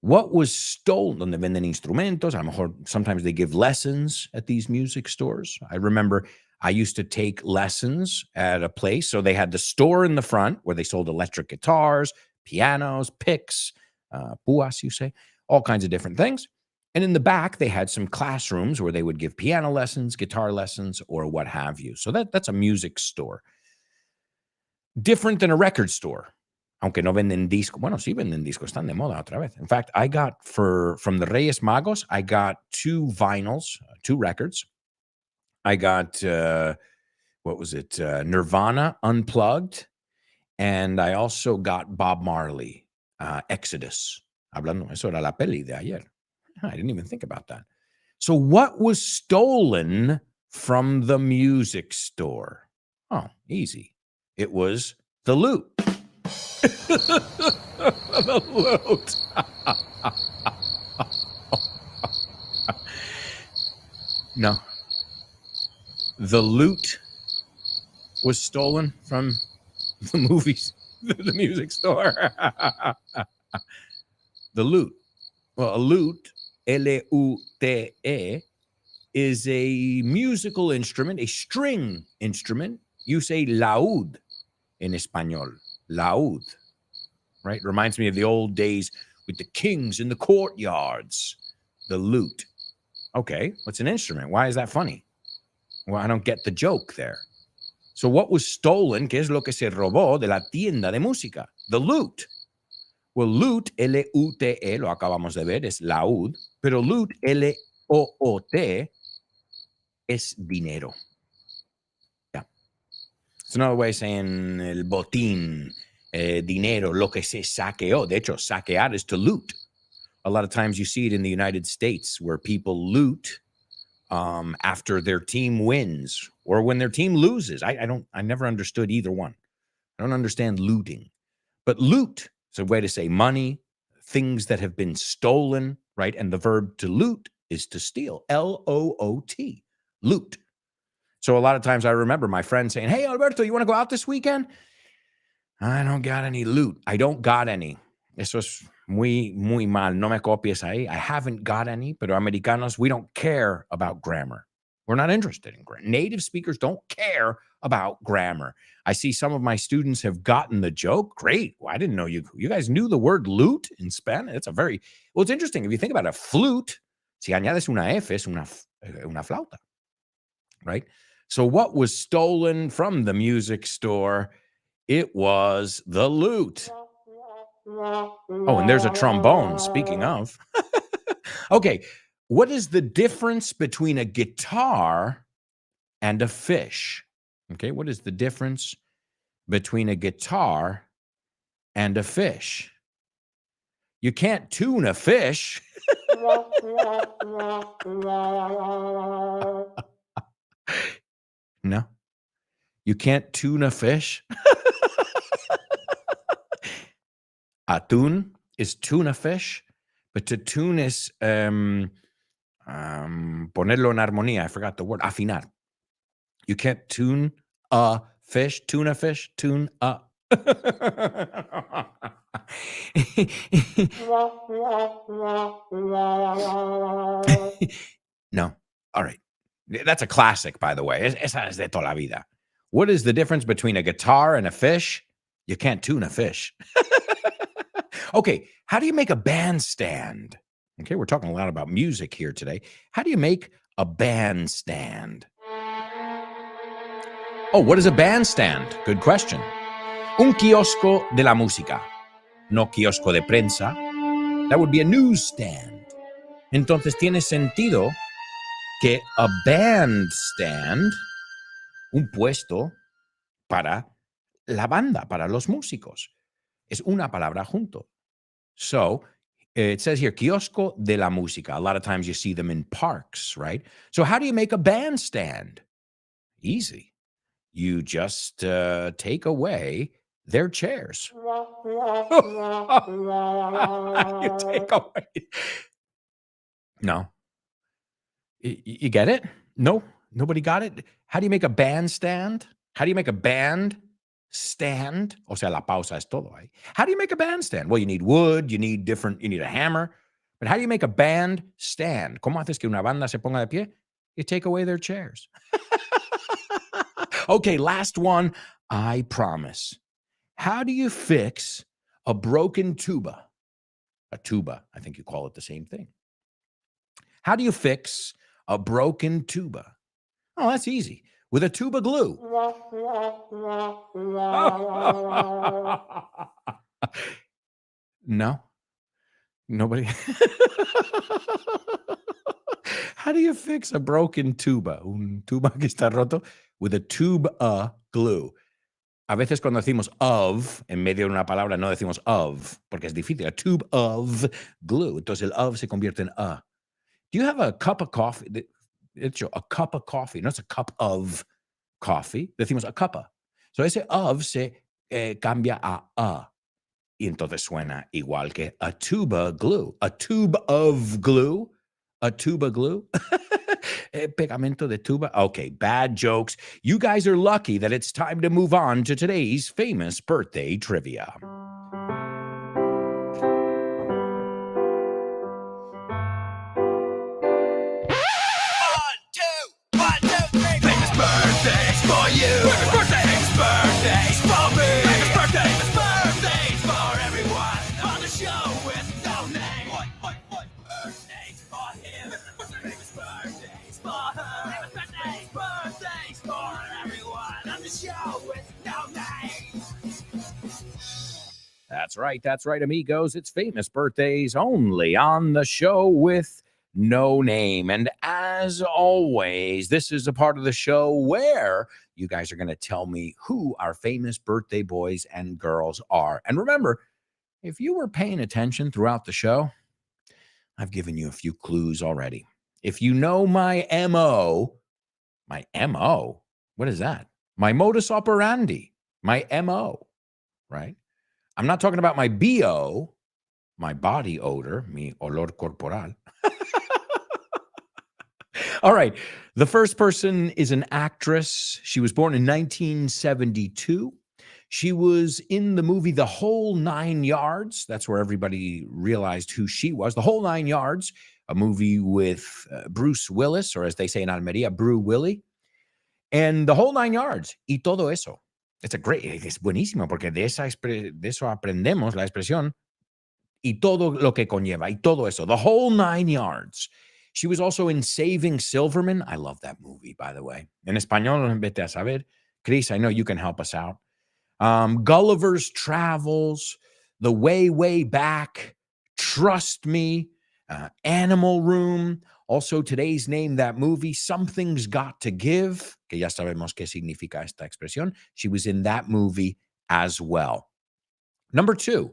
What was stolen? Donde venden instrumentos. A lo mejor sometimes they give lessons at these music stores. I remember I used to take lessons at a place. So they had the store in the front where they sold electric guitars, pianos, picks, púas, you say, all kinds of different things. And in the back, they had some classrooms where they would give piano lessons, guitar lessons, or what have you. So that's a music store. Different than a record store. Aunque no venden discos. Bueno, sí venden discos. Están de moda otra vez. In fact, I got from the Reyes Magos, I got 2 vinyls, 2 records. I got, what was it? Nirvana Unplugged. And I also got Bob Marley, Exodus. Hablando, eso era la peli de ayer. I didn't even think about that. So what was stolen from the music store? Oh, easy. It was the loot. The loot. No. The loot was stolen from the movies, the music store. The lute. Well, a lute, L-U-T-E, is a musical instrument, a string instrument. You say laúd in Espanol, laúd, right? Reminds me of the old days with the kings in the courtyards. The lute. Okay, what's an instrument? Why is that funny? Well, I don't get the joke there. So what was stolen? ¿Qué es lo que se robó de la tienda de música? The lute. Well, lute, L-U-T-E, lo acabamos de ver, es laúd, pero lute, L-O-O-T, es dinero. Yeah. It's another way of saying el botín, dinero, lo que se saqueó. De hecho, saquear is to loot. A lot of times you see it in the United States where people loot after their team wins or when their team loses. I never understood either one. I don't understand looting. But loot is a way to say money, things that have been stolen, right? And the verb to loot is to steal, L-O-O-T, loot. So a lot of times I remember my friend saying, hey, Alberto, you want to go out this weekend? I don't got any loot. I don't got any. Eso es muy mal. No me copies ahí. I haven't got any, pero Americanos, we don't care about grammar. We're not interested in grammar. Native speakers don't care about grammar. I see some of my students have gotten the joke. Great. Well, I didn't know you guys knew the word lute in Spanish. It's it's interesting. If you think about a flute, si añades una F, es una flauta, right? So what was stolen from the music store? It was the lute. Oh, and there's a trombone, speaking of. Okay, what is the difference between a guitar and a fish? Okay, what is the difference between a guitar and a fish? You can't tune a fish. No, you can't tune a fish. Atún is tune a fish, but to tune is ponerlo en armonía. I forgot the word. Afinar. You can't tune a fish, tune a fish, tune a. No. All right. That's a classic, by the way. Esa es de toda la vida. What is the difference between a guitar and a fish? You can't tune a fish. Okay, how do you make a bandstand? Okay, we're talking a lot about music here today. How do you make a bandstand? Oh, what is a bandstand? Good question. Un kiosco de la música. No kiosco de prensa. That would be a newsstand. Entonces tiene sentido que a bandstand, un puesto para la banda, para los músicos. Es una palabra junto. So it says here, kiosco de la música. A lot of times you see them in parks, right? So how do you make a bandstand? Easy. You just take away their chairs. You take away. No. You get it? No? Nobody got it? How do you make a bandstand? How do you make a band stand? O sea, la pausa es todo ahí. How do you make a bandstand? Well, you need wood, you need a hammer. But how do you make a band stand? ¿Cómo haces que una banda se ponga de pie? You take away their chairs. Okay, last one, I promise. How do you fix a broken tuba? A tuba, I think you call it the same thing. How do you fix a broken tuba? Oh, that's easy. With a tuba glue. No, nobody. How do you fix a broken tuba? Un tuba que está roto with a tuba glue. A veces cuando decimos of, en medio de una palabra no decimos of, porque es difícil. A tube of glue. Entonces el of se convierte en a. Do you have a cup of coffee? It's a cup of coffee. No, it's a cup of coffee. Decimos a cuppa. So ese of se cambia a. Y entonces suena igual que a tuba glue. A tube of glue. A tuba glue. Pegamento de tuba. Okay, bad jokes. You guys are lucky that it's time to move on to today's famous birthday trivia. 1, 2, 3. Famous birthdays for you. Famous birthdays for me. Famous birthdays for everyone on the show with no That's right, amigos. It's famous birthdays only on the show with no name. And as always, this is a part of the show where you guys are going to tell me who our famous birthday boys and girls are. And remember, if you were paying attention throughout the show, I've given you a few clues already. If you know my MO, what is that? My modus operandi, my MO, right? I'm not talking about my BO, my body odor, mi olor corporal. All right. The first person is an actress. She was born in 1972. She was in the movie The Whole 9 Yards. That's where everybody realized who she was. The Whole 9 Yards, a movie with Bruce Willis, or as they say in Almeria, Bru Willie. And The Whole 9 Yards, y todo eso. Es buenísimo, porque de eso aprendemos la expresión, y todo lo que conlleva, y todo eso, The Whole 9 Yards. She was also in Saving Silverman. I love that movie, by the way. En español, vete a saber. Chris, I know you can help us out. Gulliver's Travels, The Way, Way Back, Trust Me, Animal Room. Also, today's name, that movie, Something's Got to Give, que ya sabemos qué significa esta expresión. She was in that movie as well. Number 2,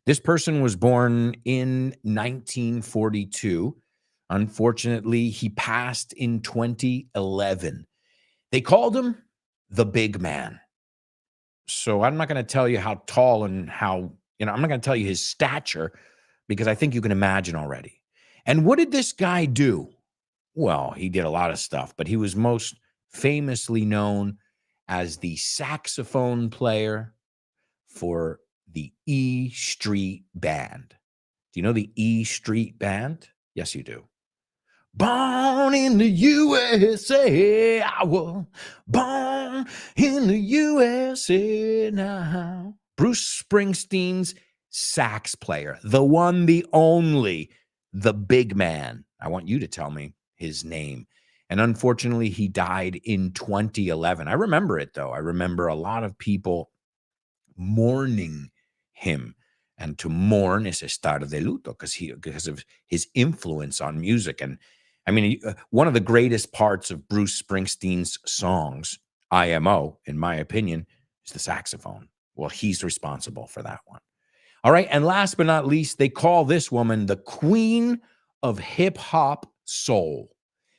this person was born in 1942. Unfortunately, he passed in 2011. They called him the big man. So I'm not going to tell you how tall and how, I'm not going to tell you his stature because I think you can imagine already. And what did this guy do? Well, he did a lot of stuff, but he was most famously known as the saxophone player for the E Street Band. Do you know the E Street Band? Yes, you do. Born in the USA, I was born in the USA now. Bruce Springsteen's sax player, the one, the only, the big man. I want you to tell me his name. And unfortunately, he died in 2011. I remember it, though. I remember a lot of people mourning him. And to mourn is estar de luto because of his influence on music. And I mean, one of the greatest parts of Bruce Springsteen's songs, IMO, in my opinion, is the saxophone. Well, he's responsible for that one. All right. And last but not least, they call this woman the queen of hip hop soul.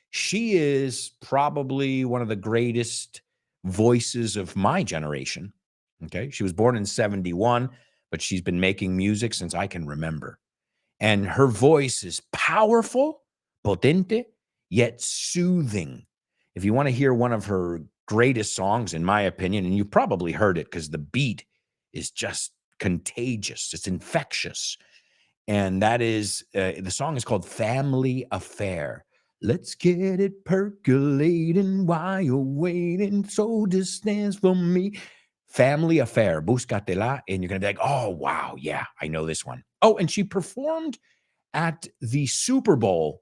She is probably one of the greatest voices of my generation. Okay. She was born in 1971, but she's been making music since I can remember. And her voice is powerful, potente, yet soothing. If you want to hear one of her greatest songs, in my opinion, and you probably heard it because the beat is just contagious. It's infectious. And that is, the song is called Family Affair. Let's get it percolating while you're waiting. So distance from me. Family Affair, búscatela, and you're going to be like, oh, wow, yeah, I know this one. Oh, and she performed at the Super Bowl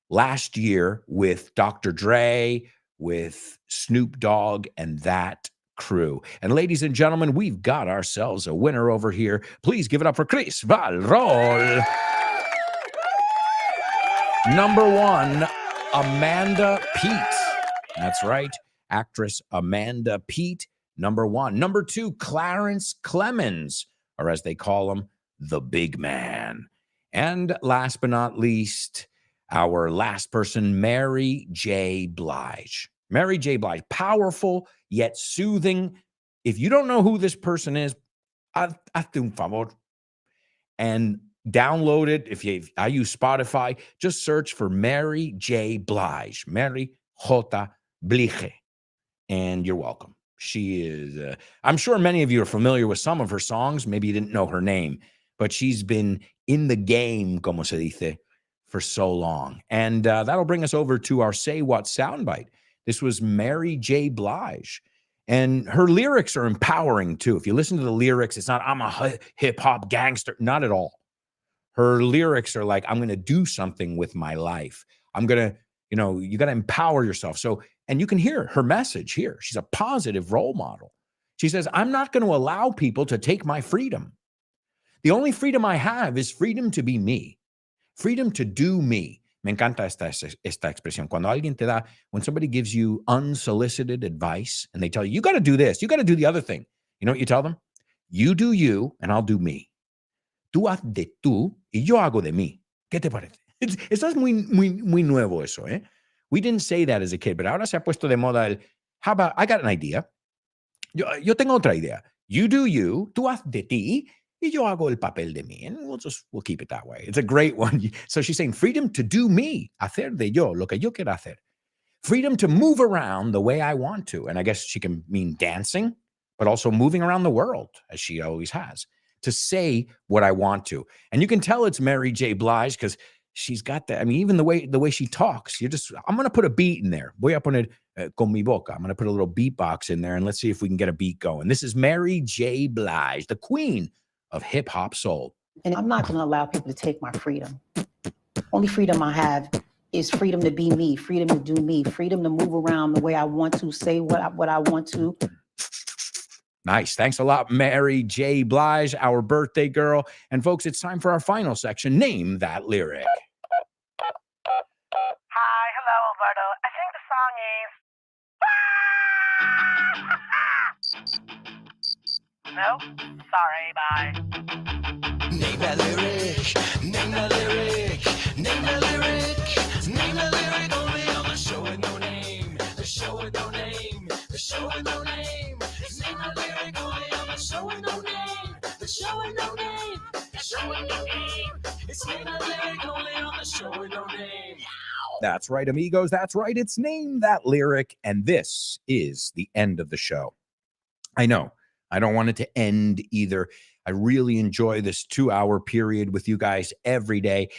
last year with Dr. Dre, with Snoop Dogg, and that crew. And ladies and gentlemen, we've got ourselves a winner over here. Please give it up for Chris Valrol. Number 1, Amanda Peet. That's right, actress Amanda Peet. Number 1. Number 2, Clarence Clemens, or as they call him, the big man. And last but not least, our last person, Mary J. Blige. Mary J. Blige, powerful yet soothing. If you don't know who this person is, hazte un favor and download it. I use Spotify, just search for Mary J. Blige, Mary J. Blige, and you're welcome. She is, I'm sure many of you are familiar with some of her songs. Maybe you didn't know her name, but she's been in the game, como se dice, for so long. And that'll bring us over to our Say What soundbite. This was Mary J. Blige. And her lyrics are empowering, too. If you listen to the lyrics, it's not, I'm a hip-hop gangster. Not at all. Her lyrics are like, I'm going to do something with my life. I'm going to, you got to empower yourself. So, and you can hear her message here. She's a positive role model. She says, I'm not going to allow people to take my freedom. The only freedom I have is freedom to be me, freedom to do me. Me encanta esta expresión. Cuando alguien te da, when somebody gives you unsolicited advice and they tell you, you got to do this, you got to do the other thing. You know what you tell them? You do you and I'll do me. Tú haz de tú y yo hago de mí. ¿Qué te parece? Eso es muy nuevo eso, ¿eh? We didn't say that as a kid, but ahora se ha puesto de moda el, how about, I got an idea. Yo tengo otra idea. You do you, tú haz de ti, y yo hago el papel de mí. And we'll keep it that way. It's a great one. So she's saying freedom to do me, hacer de yo, lo que yo quiera hacer. Freedom to move around the way I want to. And I guess she can mean dancing, but also moving around the world, as she always has, to say what I want to. And you can tell it's Mary J. Blige because she's got that. I mean, even the way she talks, I'm going to put a beat in there. Voy a poner con mi boca. I'm going to put a little beatbox in there and let's see if we can get a beat going. This is Mary J. Blige, the queen of hip hop soul. And I'm not going to allow people to take my freedom. Only freedom I have is freedom to be me, freedom to do me, freedom to move around the way I want to, say what I want to. Nice. Thanks a lot, Mary J. Blige, our birthday girl. And folks, it's time for our final section. Name that lyric. Hi, hello, Alberto. I think the song is. No? Sorry, bye. Name that lyric. Name that lyric. Name that lyric. Name that lyric. Only on the show with no name. The show with no name. The show with no name. Name that lyric. Only on the show with no name. The show with no name. The show with no name. It's name that lyric. Only on the show with no name. That's right, amigos. That's right. It's Name That Lyric. And this is the end of the show. I know. I don't want it to end either. I really enjoy this 2-hour period with you guys every day.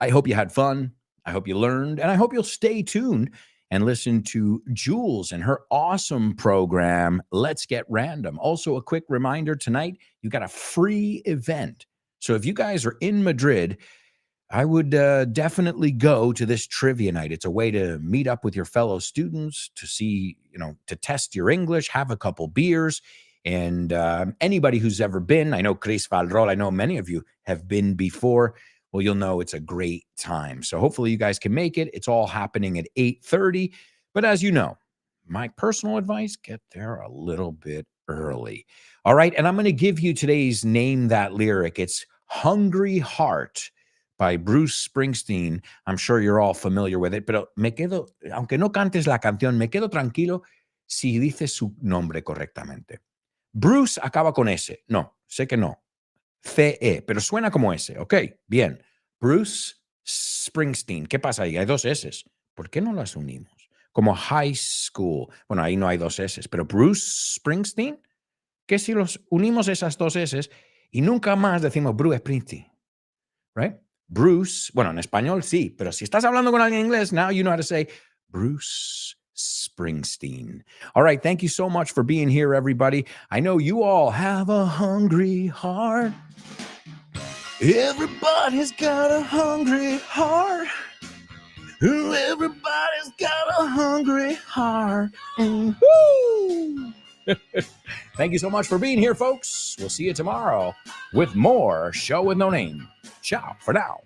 I hope you had fun. I hope you learned. And I hope you'll stay tuned and listen to Jules and her awesome program, Let's Get Random. Also, a quick reminder tonight, you got a free event. So if you guys are in Madrid, I would definitely go to this trivia night. It's a way to meet up with your fellow students, to see, to test your English, have a couple beers. And anybody who's ever been, I know Chris Valrol, I know many of you have been before. Well, you'll know it's a great time. So hopefully you guys can make it. It's all happening at 8:30. But as you know, my personal advice, get there a little bit early. All right. And I'm going to give you today's Name That Lyric. It's Hungry Heart by Bruce Springsteen. I'm sure you're all familiar with it, pero aunque no cantes la canción, me quedo tranquilo si dices su nombre correctamente. Bruce acaba con S. No, sé que no. C-E, pero suena como S. Ok, bien. Bruce Springsteen. ¿Qué pasa ahí? Hay 2 S. ¿Por qué no las unimos? Como high school. Bueno, ahí no hay 2 S, pero Bruce Springsteen. ¿Qué si los unimos esas 2 S y nunca más decimos Bruce Springsteen? Right? Bruce, bueno, en español sí, pero si estás hablando con alguien en inglés, now you know how to say Bruce Springsteen. All right, thank you so much for being here, everybody. I know you all have a hungry heart. Everybody's got a hungry heart. Everybody's got a hungry heart. Woo! Thank you so much for being here, folks. We'll see you tomorrow with more Show with No Name. Ciao for now.